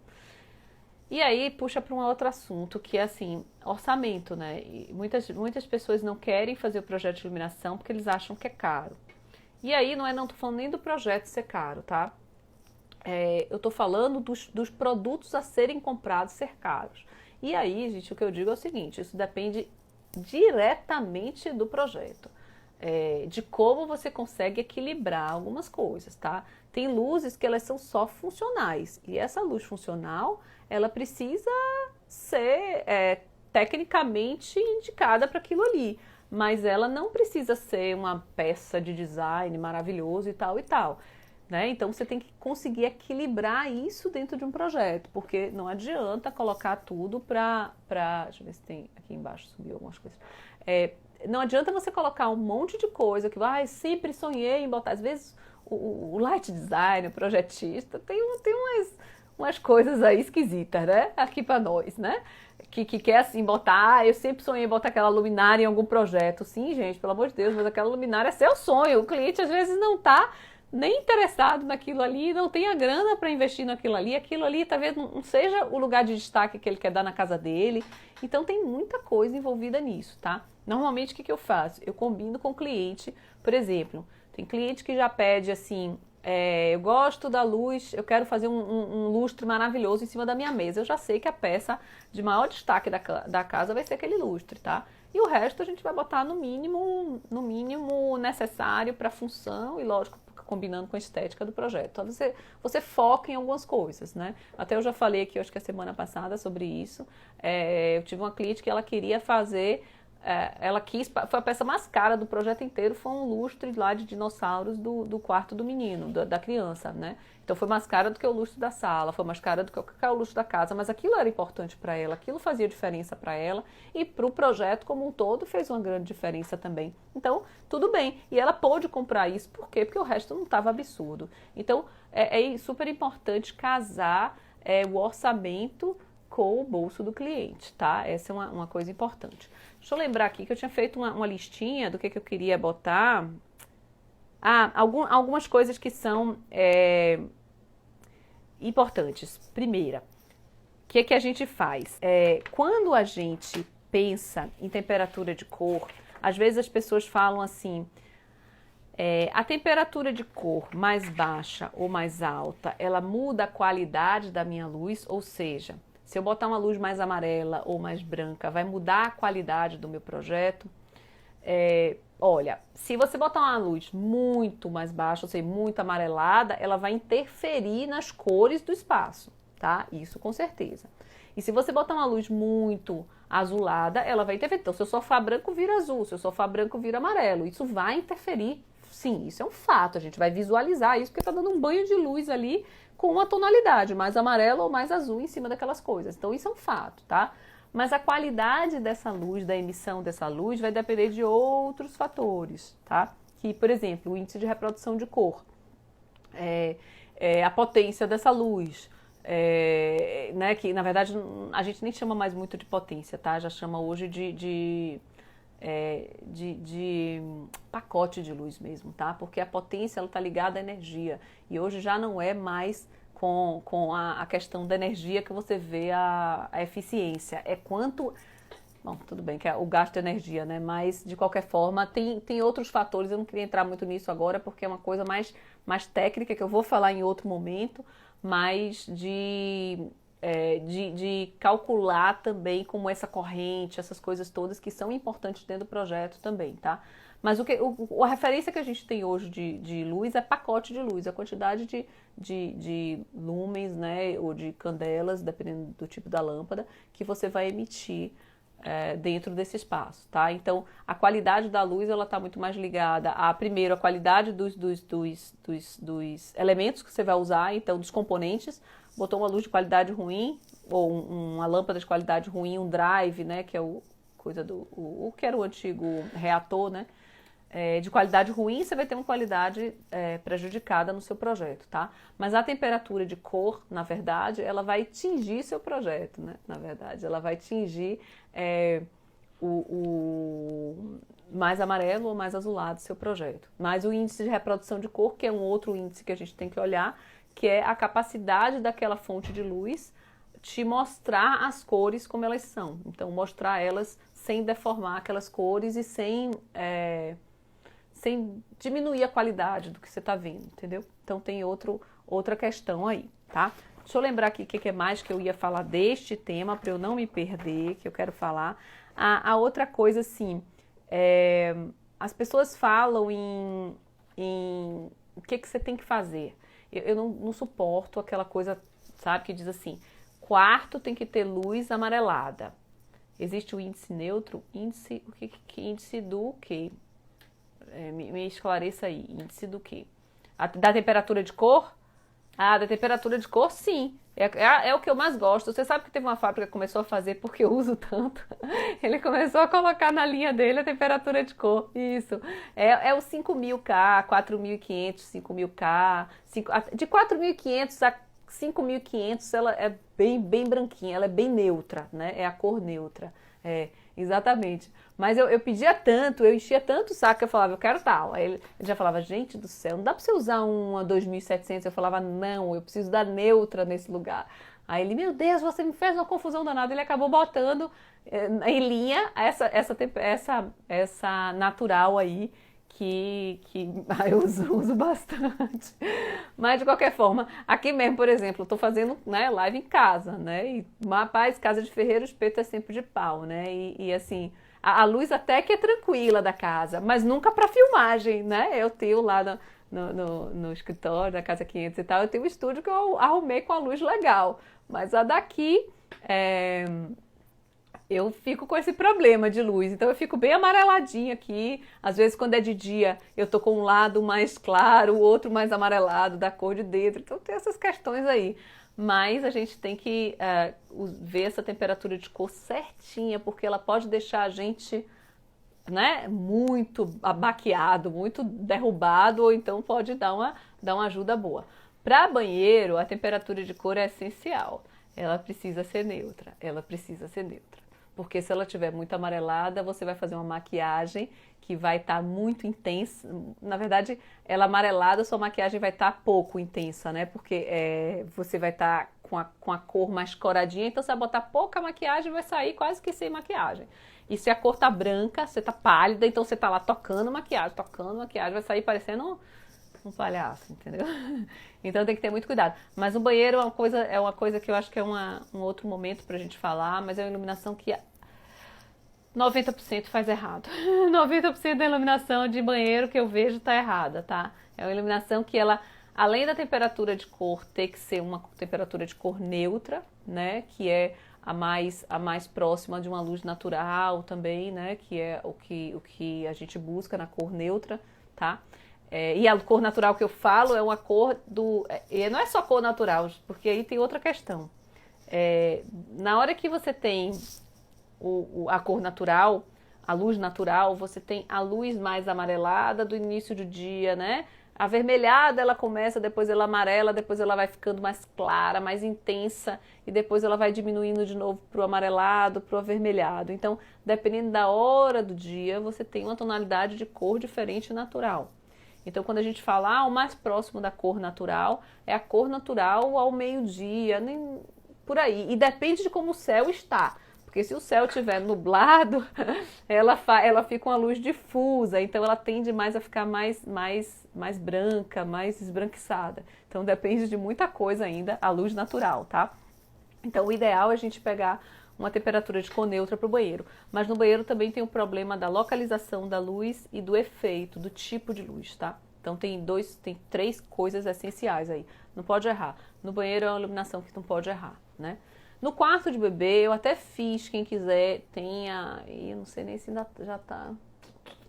E aí puxa para um outro assunto, que é assim, orçamento, né? E muitas pessoas não querem fazer o projeto de iluminação porque eles acham que é caro. E aí não tô falando nem do projeto ser caro, tá? Eu tô falando dos produtos a serem comprados ser caros. E aí, gente, o que eu digo é o seguinte, isso depende diretamente do projeto. De como você consegue equilibrar algumas coisas, tá? Tem luzes que elas são só funcionais e essa luz funcional, ela precisa ser tecnicamente indicada para aquilo ali, mas ela não precisa ser uma peça de design maravilhoso e tal e tal. Né? Então você tem que conseguir equilibrar isso dentro de um projeto, porque não adianta colocar tudo deixa eu ver se tem aqui embaixo, subiu algumas coisas. Não adianta você colocar um monte de coisa que sempre sonhei em botar. Às vezes o light design, o projetista, tem umas coisas aí esquisitas, né? Aqui para nós, né? Que quer assim botar, eu sempre sonhei em botar aquela luminária em algum projeto. Sim, gente, pelo amor de Deus, mas aquela luminária é seu sonho. O cliente às vezes não está nem interessado naquilo ali, não tem a grana para investir naquilo ali talvez não seja o lugar de destaque que ele quer dar na casa dele. Então tem muita coisa envolvida nisso, tá? Normalmente o que eu faço? Eu combino com o cliente, por exemplo, tem cliente que já pede assim, eu gosto da luz, eu quero fazer um lustre maravilhoso em cima da minha mesa. Eu já sei que a peça de maior destaque da casa vai ser aquele lustre, tá? E o resto a gente vai botar no mínimo necessário para a função e, lógico, combinando com a estética do projeto. Então você foca em algumas coisas, né? Até eu já falei aqui, acho que a semana passada, sobre isso. Eu tive uma cliente que ela queria fazer, foi a peça mais cara do projeto inteiro, foi um lustre lá de dinossauros do quarto do menino, da criança, né? Então foi mais cara do que o lustre da sala, foi mais cara do que o lustre da casa, mas aquilo era importante para ela, aquilo fazia diferença para ela e para o projeto como um todo fez uma grande diferença também. Então, tudo bem. E ela pôde comprar isso, por quê? Porque o resto não estava absurdo. Então, é super importante casar o orçamento com o bolso do cliente, tá? Essa é uma coisa importante. Deixa eu lembrar aqui que eu tinha feito uma listinha do que eu queria botar. Algumas coisas que são importantes. Primeira, o que a gente faz? Quando a gente pensa em temperatura de cor, às vezes as pessoas falam assim, a temperatura de cor mais baixa ou mais alta, ela muda a qualidade da minha luz, ou seja, se eu botar uma luz mais amarela ou mais branca, vai mudar a qualidade do meu projeto? Olha, se você botar uma luz muito mais baixa, ou seja, muito amarelada, ela vai interferir nas cores do espaço, tá? Isso com certeza. E se você botar uma luz muito azulada, ela vai interferir. Então, seu sofá branco vira azul, seu sofá branco vira amarelo. Isso vai interferir, sim, isso é um fato. A gente vai visualizar isso porque está dando um banho de luz ali com uma tonalidade, mais amarelo ou mais azul em cima daquelas coisas. Então, isso é um fato, tá? Mas a qualidade dessa luz, da emissão dessa luz, vai depender de outros fatores, tá? Que, por exemplo, o índice de reprodução de cor, a potência dessa luz, né? Que, na verdade, a gente nem chama mais muito de potência, tá? Já chama hoje de pacote de luz mesmo, tá? Porque a potência, ela tá ligada à energia. E hoje já não é mais com a questão da energia que você vê a eficiência. É quanto... Bom, tudo bem que é o gasto de energia, né? Mas, de qualquer forma, tem outros fatores. Eu não queria entrar muito nisso agora, porque é uma coisa mais técnica, que eu vou falar em outro momento, mas de calcular também como essa corrente, essas coisas todas que são importantes dentro do projeto também, tá? Mas a referência que a gente tem hoje de luz é pacote de luz, a quantidade de lumens, né, ou de candelas, dependendo do tipo da lâmpada, que você vai emitir dentro desse espaço, tá? Então, a qualidade da luz, ela está muito mais ligada a, primeiro, a qualidade dos elementos que você vai usar, então, dos componentes. Botou uma luz de qualidade ruim, ou uma lâmpada de qualidade ruim, um drive, né, que é o que era o antigo reator, né? De qualidade ruim, você vai ter uma qualidade prejudicada no seu projeto, tá? Mas a temperatura de cor, na verdade, ela vai tingir seu projeto, né? Na verdade, ela vai tingir o mais amarelo ou mais azulado seu projeto. Mas o índice de reprodução de cor, que é um outro índice que a gente tem que olhar, que é a capacidade daquela fonte de luz te mostrar as cores como elas são. Então, mostrar elas sem deformar aquelas cores e sem diminuir a qualidade do que você está vendo, entendeu? Então tem outra questão aí, tá? Deixa eu lembrar aqui o que é mais que eu ia falar deste tema, para eu não me perder, que eu quero falar. A outra coisa, assim, as pessoas falam em o que você tem que fazer. Eu não suporto aquela coisa, sabe, que diz assim, quarto tem que ter luz amarelada. Existe o índice neutro, índice do quê? Me esclareça aí, índice do quê? Da temperatura de cor? Ah, da temperatura de cor, sim. É o que eu mais gosto. Você sabe que teve uma fábrica que começou a fazer, porque eu uso tanto. Ele começou a colocar na linha dele a temperatura de cor. Isso. É o 5.000K, 4.500, 5.000K. De 4.500 a 5.500, ela é bem branquinha, ela é bem neutra, né? É a cor neutra. Exatamente. Mas eu pedia tanto, eu enchia tanto o saco que eu falava, eu quero tal. Aí ele já falava, gente do céu, não dá pra você usar uma 2.700. Eu falava, não, eu preciso da neutra nesse lugar. Aí ele, meu Deus, você me fez uma confusão danada. Ele acabou botando em linha essa natural aí, que eu uso bastante. Mas de qualquer forma, aqui mesmo, por exemplo, eu estou fazendo, né, live em casa, né? E, rapaz, casa de ferreiro, o espeto é sempre de pau, né? E assim, a luz até que é tranquila da casa, mas nunca para filmagem, né? Eu tenho lá no escritório, da Casa 500 e tal, eu tenho um estúdio que eu arrumei com a luz legal. Mas a daqui, eu fico com esse problema de luz, então eu fico bem amareladinha aqui. Às vezes, quando é de dia, eu tô com um lado mais claro, o outro mais amarelado, da cor de dentro. Então tem essas questões aí. Mas a gente tem que ver essa temperatura de cor certinha, porque ela pode deixar a gente, né, muito abaqueado, muito derrubado, ou então pode dar uma ajuda boa. Para banheiro, a temperatura de cor é essencial. Ela precisa ser neutra, porque se ela estiver muito amarelada, você vai fazer uma maquiagem que vai estar muito intensa. Na verdade, ela amarelada, sua maquiagem vai estar pouco intensa, né? Porque você vai estar com a cor mais coradinha, então você vai botar pouca maquiagem e vai sair quase que sem maquiagem. E se a cor tá branca, você tá pálida, então você tá lá tocando maquiagem, vai sair parecendo um palhaço, entendeu? Então tem que ter muito cuidado. Mas o banheiro é uma coisa que eu acho que é um outro momento pra gente falar, mas é uma iluminação que 90% faz errado. 90% da iluminação de banheiro que eu vejo tá errada, tá? É uma iluminação que ela, além da temperatura de cor ter que ser uma temperatura de cor neutra, né? Que é a mais próxima de uma luz natural também, né? Que é o que a gente busca na cor neutra, tá? E a cor natural que eu falo é uma cor e não é só cor natural, porque aí tem outra questão. Na hora que você tem a cor natural, a luz natural, você tem a luz mais amarelada do início do dia, né? Avermelhada ela começa, depois ela amarela, depois ela vai ficando mais clara, mais intensa, e depois ela vai diminuindo de novo pro amarelado, pro avermelhado. Então, dependendo da hora do dia, você tem uma tonalidade de cor diferente natural. Então, quando a gente fala, o mais próximo da cor natural, é a cor natural ao meio-dia, nem por aí. E depende de como o céu está. Porque se o céu estiver nublado, ela fica uma luz difusa, então ela tende mais a ficar mais branca, mais esbranquiçada. Então depende de muita coisa ainda, a luz natural, tá? Então o ideal é a gente pegar uma temperatura de cor neutra para o banheiro. Mas no banheiro também tem o problema da localização da luz e do efeito, do tipo de luz, tá? Então tem 3 coisas essenciais aí. Não pode errar. No banheiro é uma iluminação que não pode errar, né? No quarto de bebê, eu até fiz, quem quiser, tenha, eu não sei nem se ainda já tá,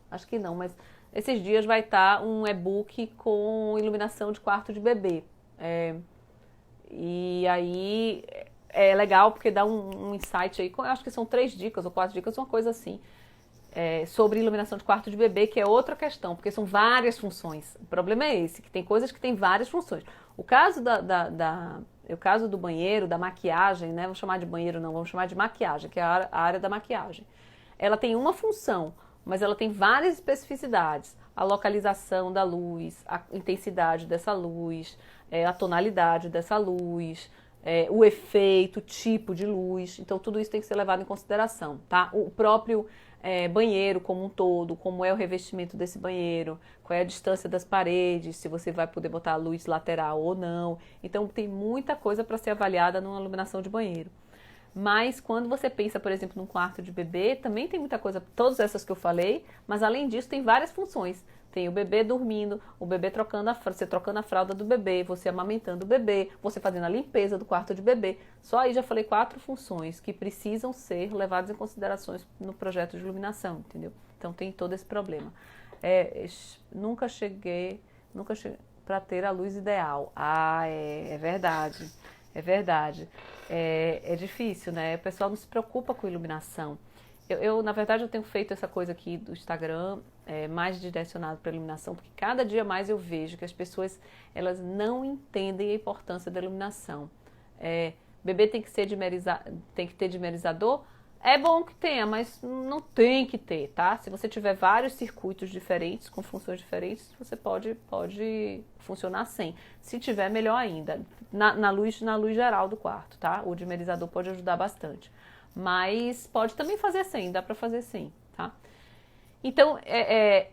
acho que não, mas esses dias vai estar um e-book com iluminação de quarto de bebê. E aí é legal porque dá um insight aí, eu acho que são 3 dicas ou 4 dicas, uma coisa assim, sobre iluminação de quarto de bebê, que é outra questão, porque são várias funções. O problema é esse, que tem coisas que têm várias funções. O caso o caso do banheiro, da maquiagem, né? Vamos chamar de banheiro não, vamos chamar de maquiagem, que é a área da maquiagem. Ela tem uma função, mas ela tem várias especificidades. A localização da luz, a intensidade dessa luz, a tonalidade dessa luz, o efeito, o tipo de luz. Então tudo isso tem que ser levado em consideração, tá? O próprio banheiro como um todo, como é o revestimento desse banheiro, qual é a distância das paredes, se você vai poder botar a luz lateral ou não. Então tem muita coisa para ser avaliada numa iluminação de banheiro. Mas quando você pensa, por exemplo, num quarto de bebê, também tem muita coisa, todas essas que eu falei, mas além disso tem várias funções. Tem o bebê dormindo, o bebê você trocando a fralda do bebê, você amamentando o bebê, você fazendo a limpeza do quarto de bebê. Só aí já falei 4 funções que precisam ser levadas em considerações no projeto de iluminação, entendeu? Então tem todo esse problema. Nunca cheguei para ter a luz ideal. É verdade. É verdade. É difícil, né? O pessoal não se preocupa com iluminação. Na verdade, eu tenho feito essa coisa aqui do Instagram, mais direcionado para iluminação, porque cada dia mais eu vejo que as pessoas, elas não entendem a importância da iluminação. Bebê tem que ter dimerizador? É bom que tenha, mas não tem que ter, tá? Se você tiver vários circuitos diferentes, com funções diferentes, você pode funcionar sem. Se tiver, melhor ainda. Na luz geral do quarto, tá? O dimerizador pode ajudar bastante. Mas pode também fazer sem, dá pra fazer sem, tá? Então,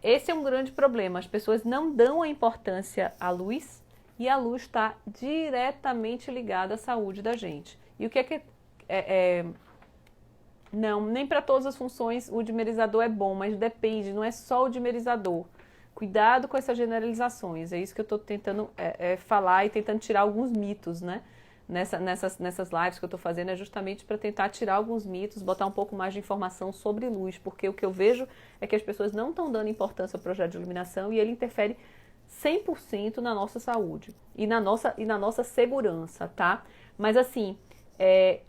esse é um grande problema. As pessoas não dão a importância à luz e a luz está diretamente ligada à saúde da gente. E o que não, nem para todas as funções o dimerizador é bom, mas depende, não é só o dimerizador. Cuidado com essas generalizações, é isso que eu estou tentando falar e tentando tirar alguns mitos, né? Nessas lives que eu estou fazendo é justamente para tentar tirar alguns mitos, botar um pouco mais de informação sobre luz, porque o que eu vejo é que as pessoas não estão dando importância ao projeto de iluminação e ele interfere 100% na nossa saúde e na nossa segurança, tá? Mas assim,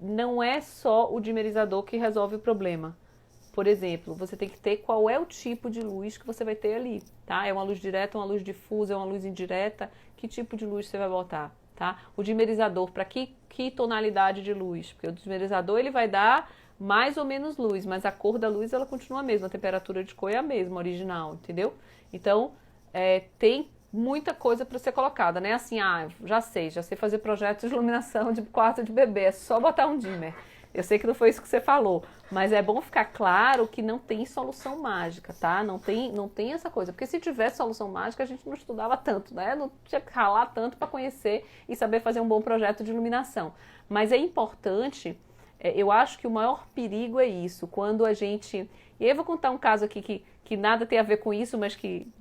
não é só o dimerizador que resolve o problema. Por exemplo, você tem que ter qual é o tipo de luz que você vai ter ali, tá? É uma luz direta, uma luz difusa, é uma luz indireta? Que tipo de luz você vai botar, tá? O dimerizador, para que tonalidade de luz? Porque o dimerizador ele vai dar mais ou menos luz, mas a cor da luz ela continua a mesma, a temperatura de cor é a mesma, original, entendeu? Então, tem muita coisa para ser colocada, né? Assim, já sei fazer projetos de iluminação de quarto de bebê, é só botar um dimmer. Eu sei que não foi isso que você falou, mas é bom ficar claro que não tem solução mágica, tá? Não tem essa coisa, porque se tivesse solução mágica a gente não estudava tanto, né? Não tinha que ralar tanto para conhecer e saber fazer um bom projeto de iluminação. Mas é importante, eu acho que o maior perigo é isso, quando a gente... E eu vou contar um caso aqui que nada tem a ver com isso, mas que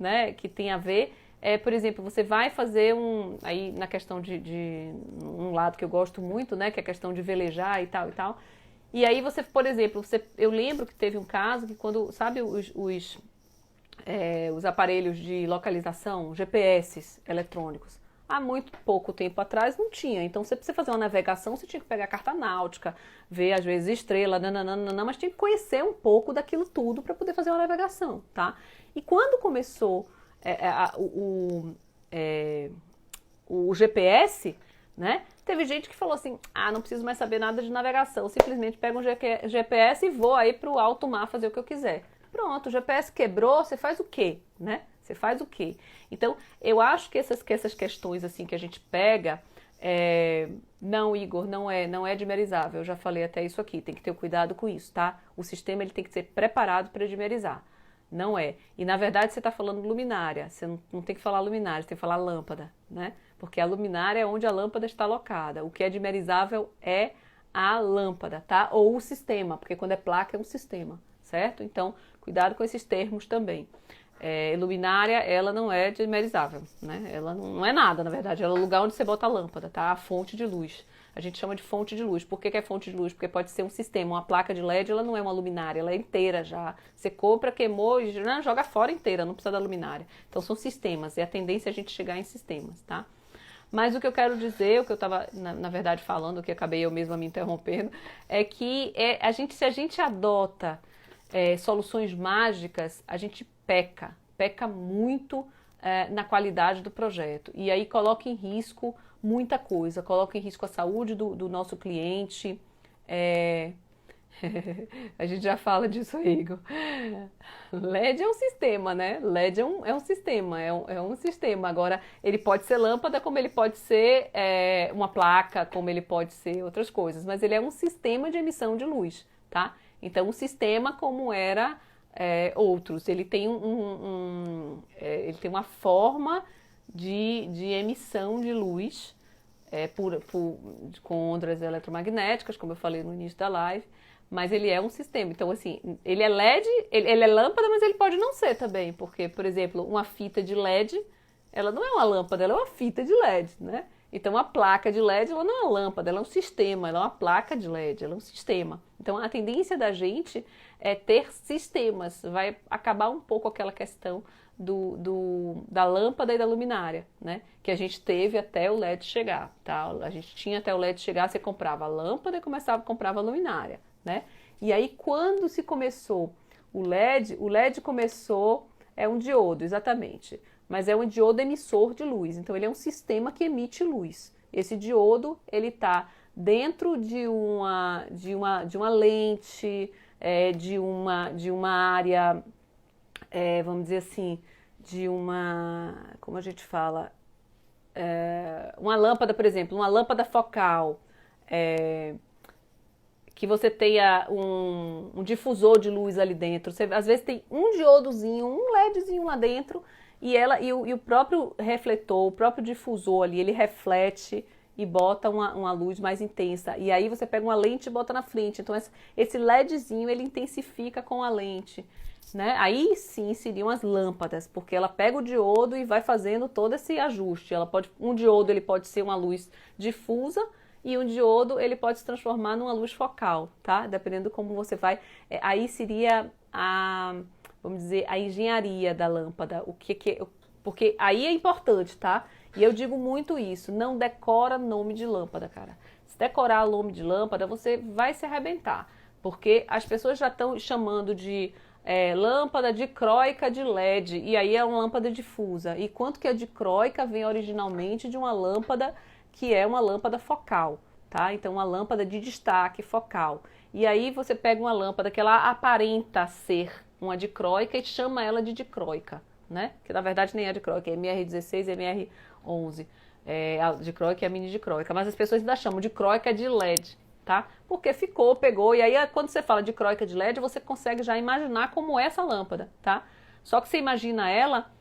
tem a ver... por exemplo, você vai fazer aí na questão de um lado que eu gosto muito, né, que é a questão de velejar e tal. E aí você, por exemplo, eu lembro que teve um caso que quando, sabe os aparelhos de localização, GPS eletrônicos, há muito pouco tempo atrás não tinha. Então, você precisa fazer uma navegação, você tinha que pegar a carta náutica, ver às vezes estrela, nananana, mas tinha que conhecer um pouco daquilo tudo para poder fazer uma navegação, tá? E quando começou o GPS, né? Teve gente que falou assim, não preciso mais saber nada de navegação, simplesmente pego um GPS e vou aí pro alto mar fazer o que eu quiser. Pronto, o GPS quebrou, você faz o quê, né? Você faz o quê? Então, eu acho que essas questões assim que a gente pega, não, Igor, não é dimerizável, eu já falei até isso aqui, tem que ter cuidado com isso, tá? O sistema ele tem que ser preparado para dimerizar. Não é. E na verdade você está falando luminária, você não tem que falar luminária, você tem que falar lâmpada, né? Porque a luminária é onde a lâmpada está alocada. O que é dimerizável é a lâmpada, tá? Ou o sistema, porque quando é placa é um sistema, certo? Então, cuidado com esses termos também. luminária, ela não é dimerizável, né? Ela não é nada, na verdade. Ela é o lugar onde você bota a lâmpada, tá? A fonte de luz. A gente chama de fonte de luz. Por que é fonte de luz? Porque pode ser um sistema. Uma placa de LED, ela não é uma luminária, ela é inteira já. Você compra, queimou, joga fora inteira, não precisa da luminária. Então são sistemas, e a tendência é a gente chegar em sistemas, tá? Mas o que eu quero dizer, o que eu estava, na verdade, falando, que acabei eu mesma me interrompendo, é que se a gente adota soluções mágicas, a gente peca muito na qualidade do projeto. E aí coloca em risco muita coisa, coloca em risco a saúde do nosso cliente. A gente já fala disso, Igor. LED é um sistema, né? LED é um sistema, é um sistema. Agora, ele pode ser lâmpada, como ele pode ser uma placa, como ele pode ser outras coisas. Mas ele é um sistema de emissão de luz, tá? Então, um sistema como era outros. Ele tem ele tem uma forma de emissão de luz com ondas eletromagnéticas, como eu falei no início da live. Mas ele é um sistema. Então, assim, ele é LED, ele é lâmpada, mas ele pode não ser também. Porque, por exemplo, uma fita de LED, ela não é uma lâmpada, ela é uma fita de LED, né? Então, uma placa de LED, ela não é uma lâmpada, ela é um sistema, ela é uma placa de LED, ela é um sistema. Então, a tendência da gente é ter sistemas. Vai acabar um pouco aquela questão da lâmpada e da luminária, né? Que a gente teve até o LED chegar, tá? A gente tinha até o LED chegar, você comprava a lâmpada e comprava a luminária, né? E aí, quando se começou o LED começou, é um diodo, exatamente, mas é um diodo emissor de luz, então ele é um sistema que emite luz. Esse diodo, ele está dentro de uma lente, de uma área, vamos dizer assim, como a gente fala, uma lâmpada, por exemplo, uma lâmpada focal, que você tenha um difusor de luz ali dentro. Você, às vezes tem um diodozinho, um LEDzinho lá dentro, e o próprio refletor, o próprio difusor ali, ele reflete e bota uma luz mais intensa. E aí você pega uma lente e bota na frente. Então esse LEDzinho, ele intensifica com a lente, né? Aí sim seriam as lâmpadas, porque ela pega o diodo e vai fazendo todo esse ajuste. Um diodo ele pode ser uma luz difusa, e um diodo ele pode se transformar numa luz focal, tá? Dependendo como você vai. Aí seria vamos dizer, a engenharia da lâmpada. Porque aí é importante, tá? E eu digo muito isso, não decora nome de lâmpada, cara. Se decorar nome de lâmpada, você vai se arrebentar. Porque as pessoas já estão chamando de lâmpada dicróica de LED, e aí é uma lâmpada difusa. E quanto que a dicróica vem originalmente de uma lâmpada que é uma lâmpada focal, tá? Então, uma lâmpada de destaque focal. E aí você pega uma lâmpada que ela aparenta ser uma dicróica e chama ela de dicróica, né? Que na verdade nem é dicróica, é MR16 e MR11. A dicróica é a mini dicróica, mas as pessoas ainda chamam dicróica de LED, tá? Porque pegou, e aí quando você fala dicróica de LED, você consegue já imaginar como é essa lâmpada, tá? Só que você imagina ela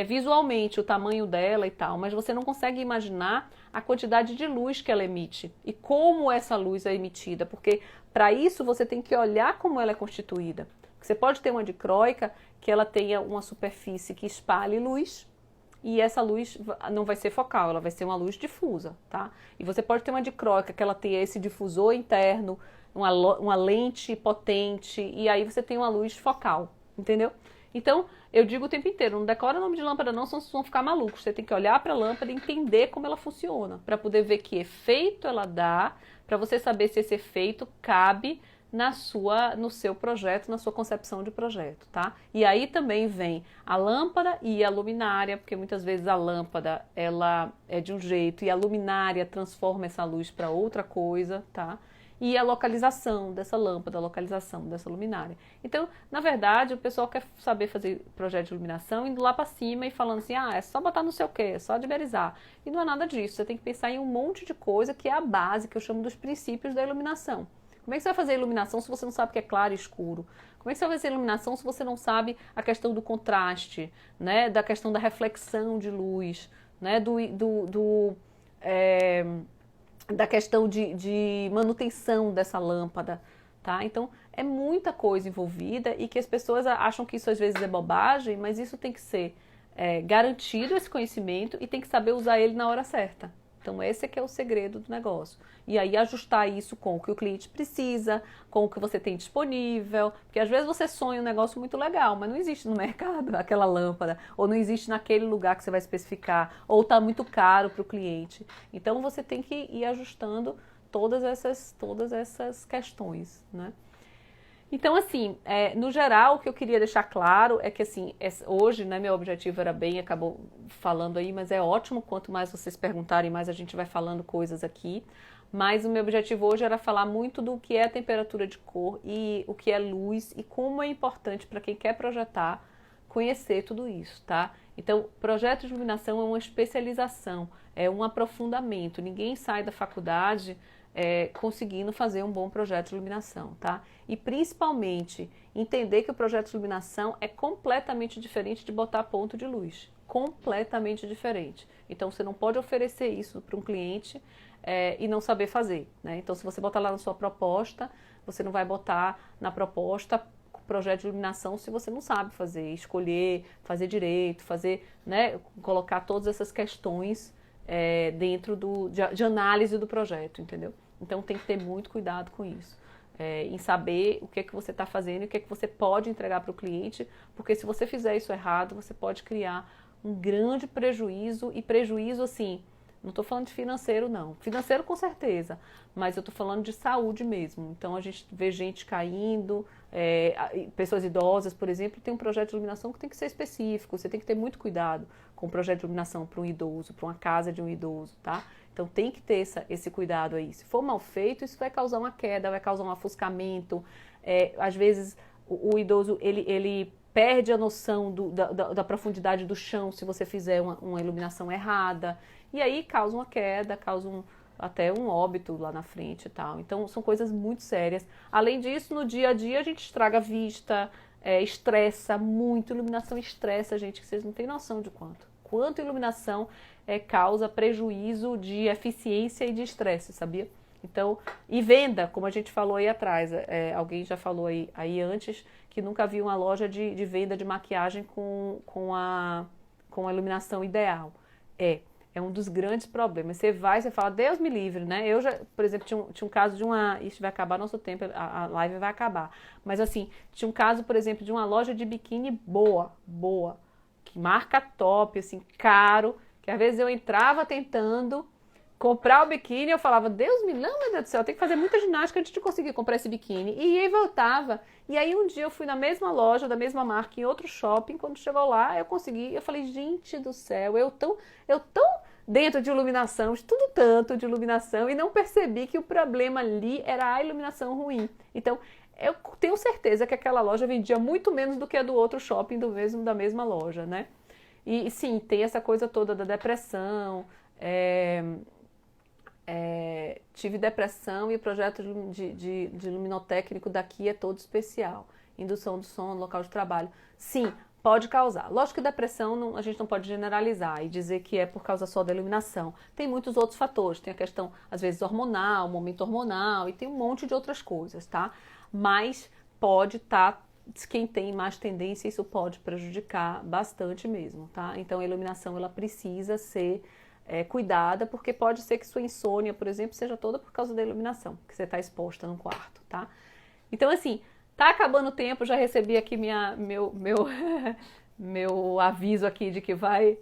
visualmente, o tamanho dela e tal, mas você não consegue imaginar a quantidade de luz que ela emite e como essa luz é emitida, porque para isso você tem que olhar como ela é constituída. Você pode ter uma dicróica que ela tenha uma superfície que espalhe luz e essa luz não vai ser focal, ela vai ser uma luz difusa, tá? E você pode ter uma dicróica que ela tenha esse difusor interno, uma lente potente, e aí você tem uma luz focal, entendeu? Então, eu digo o tempo inteiro, não decora o nome de lâmpada não, senão vocês vão ficar malucos. Você tem que olhar para a lâmpada e entender como ela funciona, para poder ver que efeito ela dá, para você saber se esse efeito cabe no seu projeto, na sua concepção de projeto, tá? E aí também vem a lâmpada e a luminária, porque muitas vezes a lâmpada, ela é de um jeito e a luminária transforma essa luz para outra coisa, tá? E a localização dessa lâmpada, a localização dessa luminária. Então, na verdade, o pessoal quer saber fazer projeto de iluminação indo lá para cima e falando assim, é só botar não sei o quê, é só dimerizar. E não é nada disso, você tem que pensar em um monte de coisa que é a base, que eu chamo dos princípios da iluminação. Como é que você vai fazer iluminação se você não sabe o que é claro e escuro? Como é que você vai fazer iluminação se você não sabe a questão do contraste, né? Da questão da reflexão de luz, né? Da questão de manutenção dessa lâmpada, tá? Então, é muita coisa envolvida e que as pessoas acham que isso às vezes é bobagem, mas isso tem que ser garantido, esse conhecimento, e tem que saber usar ele na hora certa. Então, esse é que é o segredo do negócio. E aí, ajustar isso com o que o cliente precisa, com o que você tem disponível. Porque, às vezes, você sonha um negócio muito legal, mas não existe no mercado aquela lâmpada. Ou não existe naquele lugar que você vai especificar. Ou está muito caro para o cliente. Então, você tem que ir ajustando todas essas questões, né? Então, assim, no geral, o que eu queria deixar claro é que, assim, hoje, né, meu objetivo era bem, acabou falando aí, mas é ótimo, quanto mais vocês perguntarem, mais a gente vai falando coisas aqui. Mas o meu objetivo hoje era falar muito do que é a temperatura de cor e o que é luz e como é importante para quem quer projetar conhecer tudo isso, tá? Então, projeto de iluminação é uma especialização, é um aprofundamento. Ninguém sai da faculdade conseguindo fazer um bom projeto de iluminação, tá? E principalmente entender que o projeto de iluminação é completamente diferente de botar ponto de luz, completamente diferente. Então você não pode oferecer isso para um cliente e não saber fazer, né? Então se você botar lá na sua proposta, você não vai botar na proposta projeto de iluminação se você não sabe fazer, escolher, fazer direito, fazer, né, colocar todas essas questões dentro de análise do projeto, entendeu? Então tem que ter muito cuidado com isso, em saber o que é que você está fazendo e o que é que você pode entregar para o cliente, porque se você fizer isso errado, você pode criar um grande prejuízo, e prejuízo assim, não estou falando de financeiro não, financeiro com certeza, mas eu estou falando de saúde mesmo. Então a gente vê gente caindo, pessoas idosas, por exemplo, tem um projeto de iluminação que tem que ser específico, você tem que ter muito cuidado com o projeto de iluminação para um idoso, para uma casa de um idoso, tá? Então tem que ter esse cuidado aí. Se for mal feito, isso vai causar uma queda, vai causar um ofuscamento. Às vezes o idoso ele perde a noção da profundidade do chão se você fizer uma iluminação errada. E aí causa uma queda, causa até um óbito lá na frente e tal. Então são coisas muito sérias. Além disso, no dia a dia a gente estraga a vista, estressa muito. Iluminação estressa, gente, que vocês não têm noção de quanto. Quanto iluminação causa prejuízo de eficiência e de estresse, sabia? Então, e venda, como a gente falou aí atrás, alguém já falou aí antes que nunca viu uma loja de venda de maquiagem com a iluminação ideal. É um dos grandes problemas. Você fala, Deus me livre, né? Eu já, por exemplo, tinha um caso de isso vai acabar nosso tempo, a live vai acabar. Mas assim, tinha um caso, por exemplo, de uma loja de biquíni boa, que marca top, assim, caro, que às vezes eu entrava tentando comprar o biquíni, eu falava, Deus me livre, meu Deus do céu, eu tenho que fazer muita ginástica antes de conseguir comprar esse biquíni. E aí voltava. E aí um dia eu fui na mesma loja, da mesma marca, em outro shopping, quando chegou lá, eu consegui, eu falei, gente do céu, eu tão dentro de iluminação, estudo tanto de iluminação, e não percebi que o problema ali era a iluminação ruim. Então, eu tenho certeza que aquela loja vendia muito menos do que a do outro shopping da mesma loja, né? E sim, tem essa coisa toda da depressão, tive depressão e o projeto de luminotécnico daqui é todo especial. Indução do som no local de trabalho. Sim, pode causar. Lógico que depressão a gente não pode generalizar e dizer que é por causa só da iluminação. Tem muitos outros fatores. Tem a questão, às vezes, hormonal, momento hormonal e tem um monte de outras coisas, tá? Mas pode estar, quem tem mais tendência, isso pode prejudicar bastante mesmo, tá? Então a iluminação ela precisa ser cuidada, porque pode ser que sua insônia, por exemplo, seja toda por causa da iluminação, que você está exposta no quarto, tá? Então, assim, tá acabando o tempo, já recebi aqui meu aviso aqui de que vai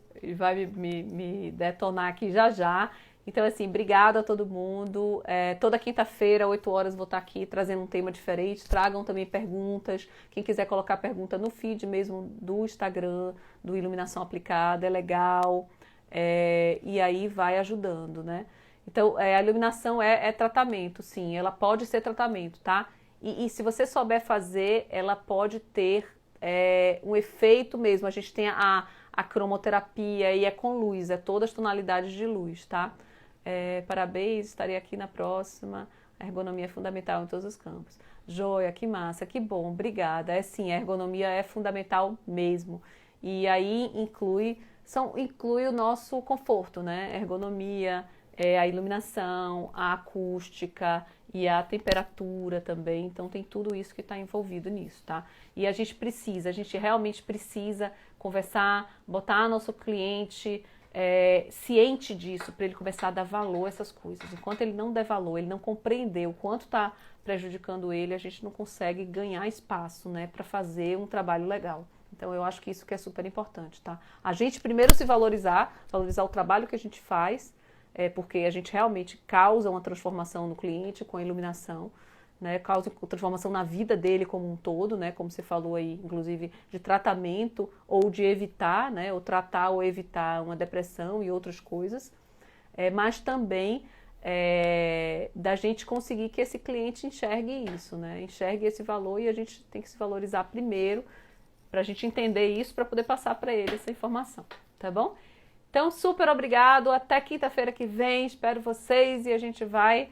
me detonar aqui já. Então, assim, obrigada a todo mundo. Toda quinta-feira, 8 horas, vou estar aqui trazendo um tema diferente. Tragam também perguntas. Quem quiser colocar pergunta no feed mesmo do Instagram, do Iluminação Aplicada, é legal. E aí vai ajudando, né? Então, a iluminação é tratamento, sim. Ela pode ser tratamento, tá? E se você souber fazer, ela pode ter um efeito mesmo. A gente tem a cromoterapia e é com luz, é todas as tonalidades de luz, tá? Parabéns, estarei aqui na próxima. A ergonomia é fundamental em todos os campos. Joia, que massa, que bom, obrigada. Sim, a ergonomia é fundamental mesmo. E aí inclui o nosso conforto, né? Ergonomia, a iluminação, a acústica e a temperatura também, então tem tudo isso que está envolvido nisso, tá? E a gente realmente precisa conversar, botar nosso cliente ciente disso, para ele começar a dar valor a essas coisas. Enquanto ele não der valor, ele não compreender o quanto está prejudicando ele, a gente não consegue ganhar espaço, né, para fazer um trabalho legal. Então eu acho que isso que é super importante, tá? A gente primeiro se valorizar o trabalho que a gente faz, porque a gente realmente causa uma transformação no cliente com a iluminação, né, causa transformação na vida dele como um todo, né, como você falou aí, inclusive de tratamento ou de evitar, né, ou tratar ou evitar uma depressão e outras coisas, mas também da gente conseguir que esse cliente enxergue isso, né, enxergue esse valor, e a gente tem que se valorizar primeiro para a gente entender isso, para poder passar para ele essa informação, tá bom? Então, super obrigado, até quinta-feira que vem, espero vocês, e a gente vai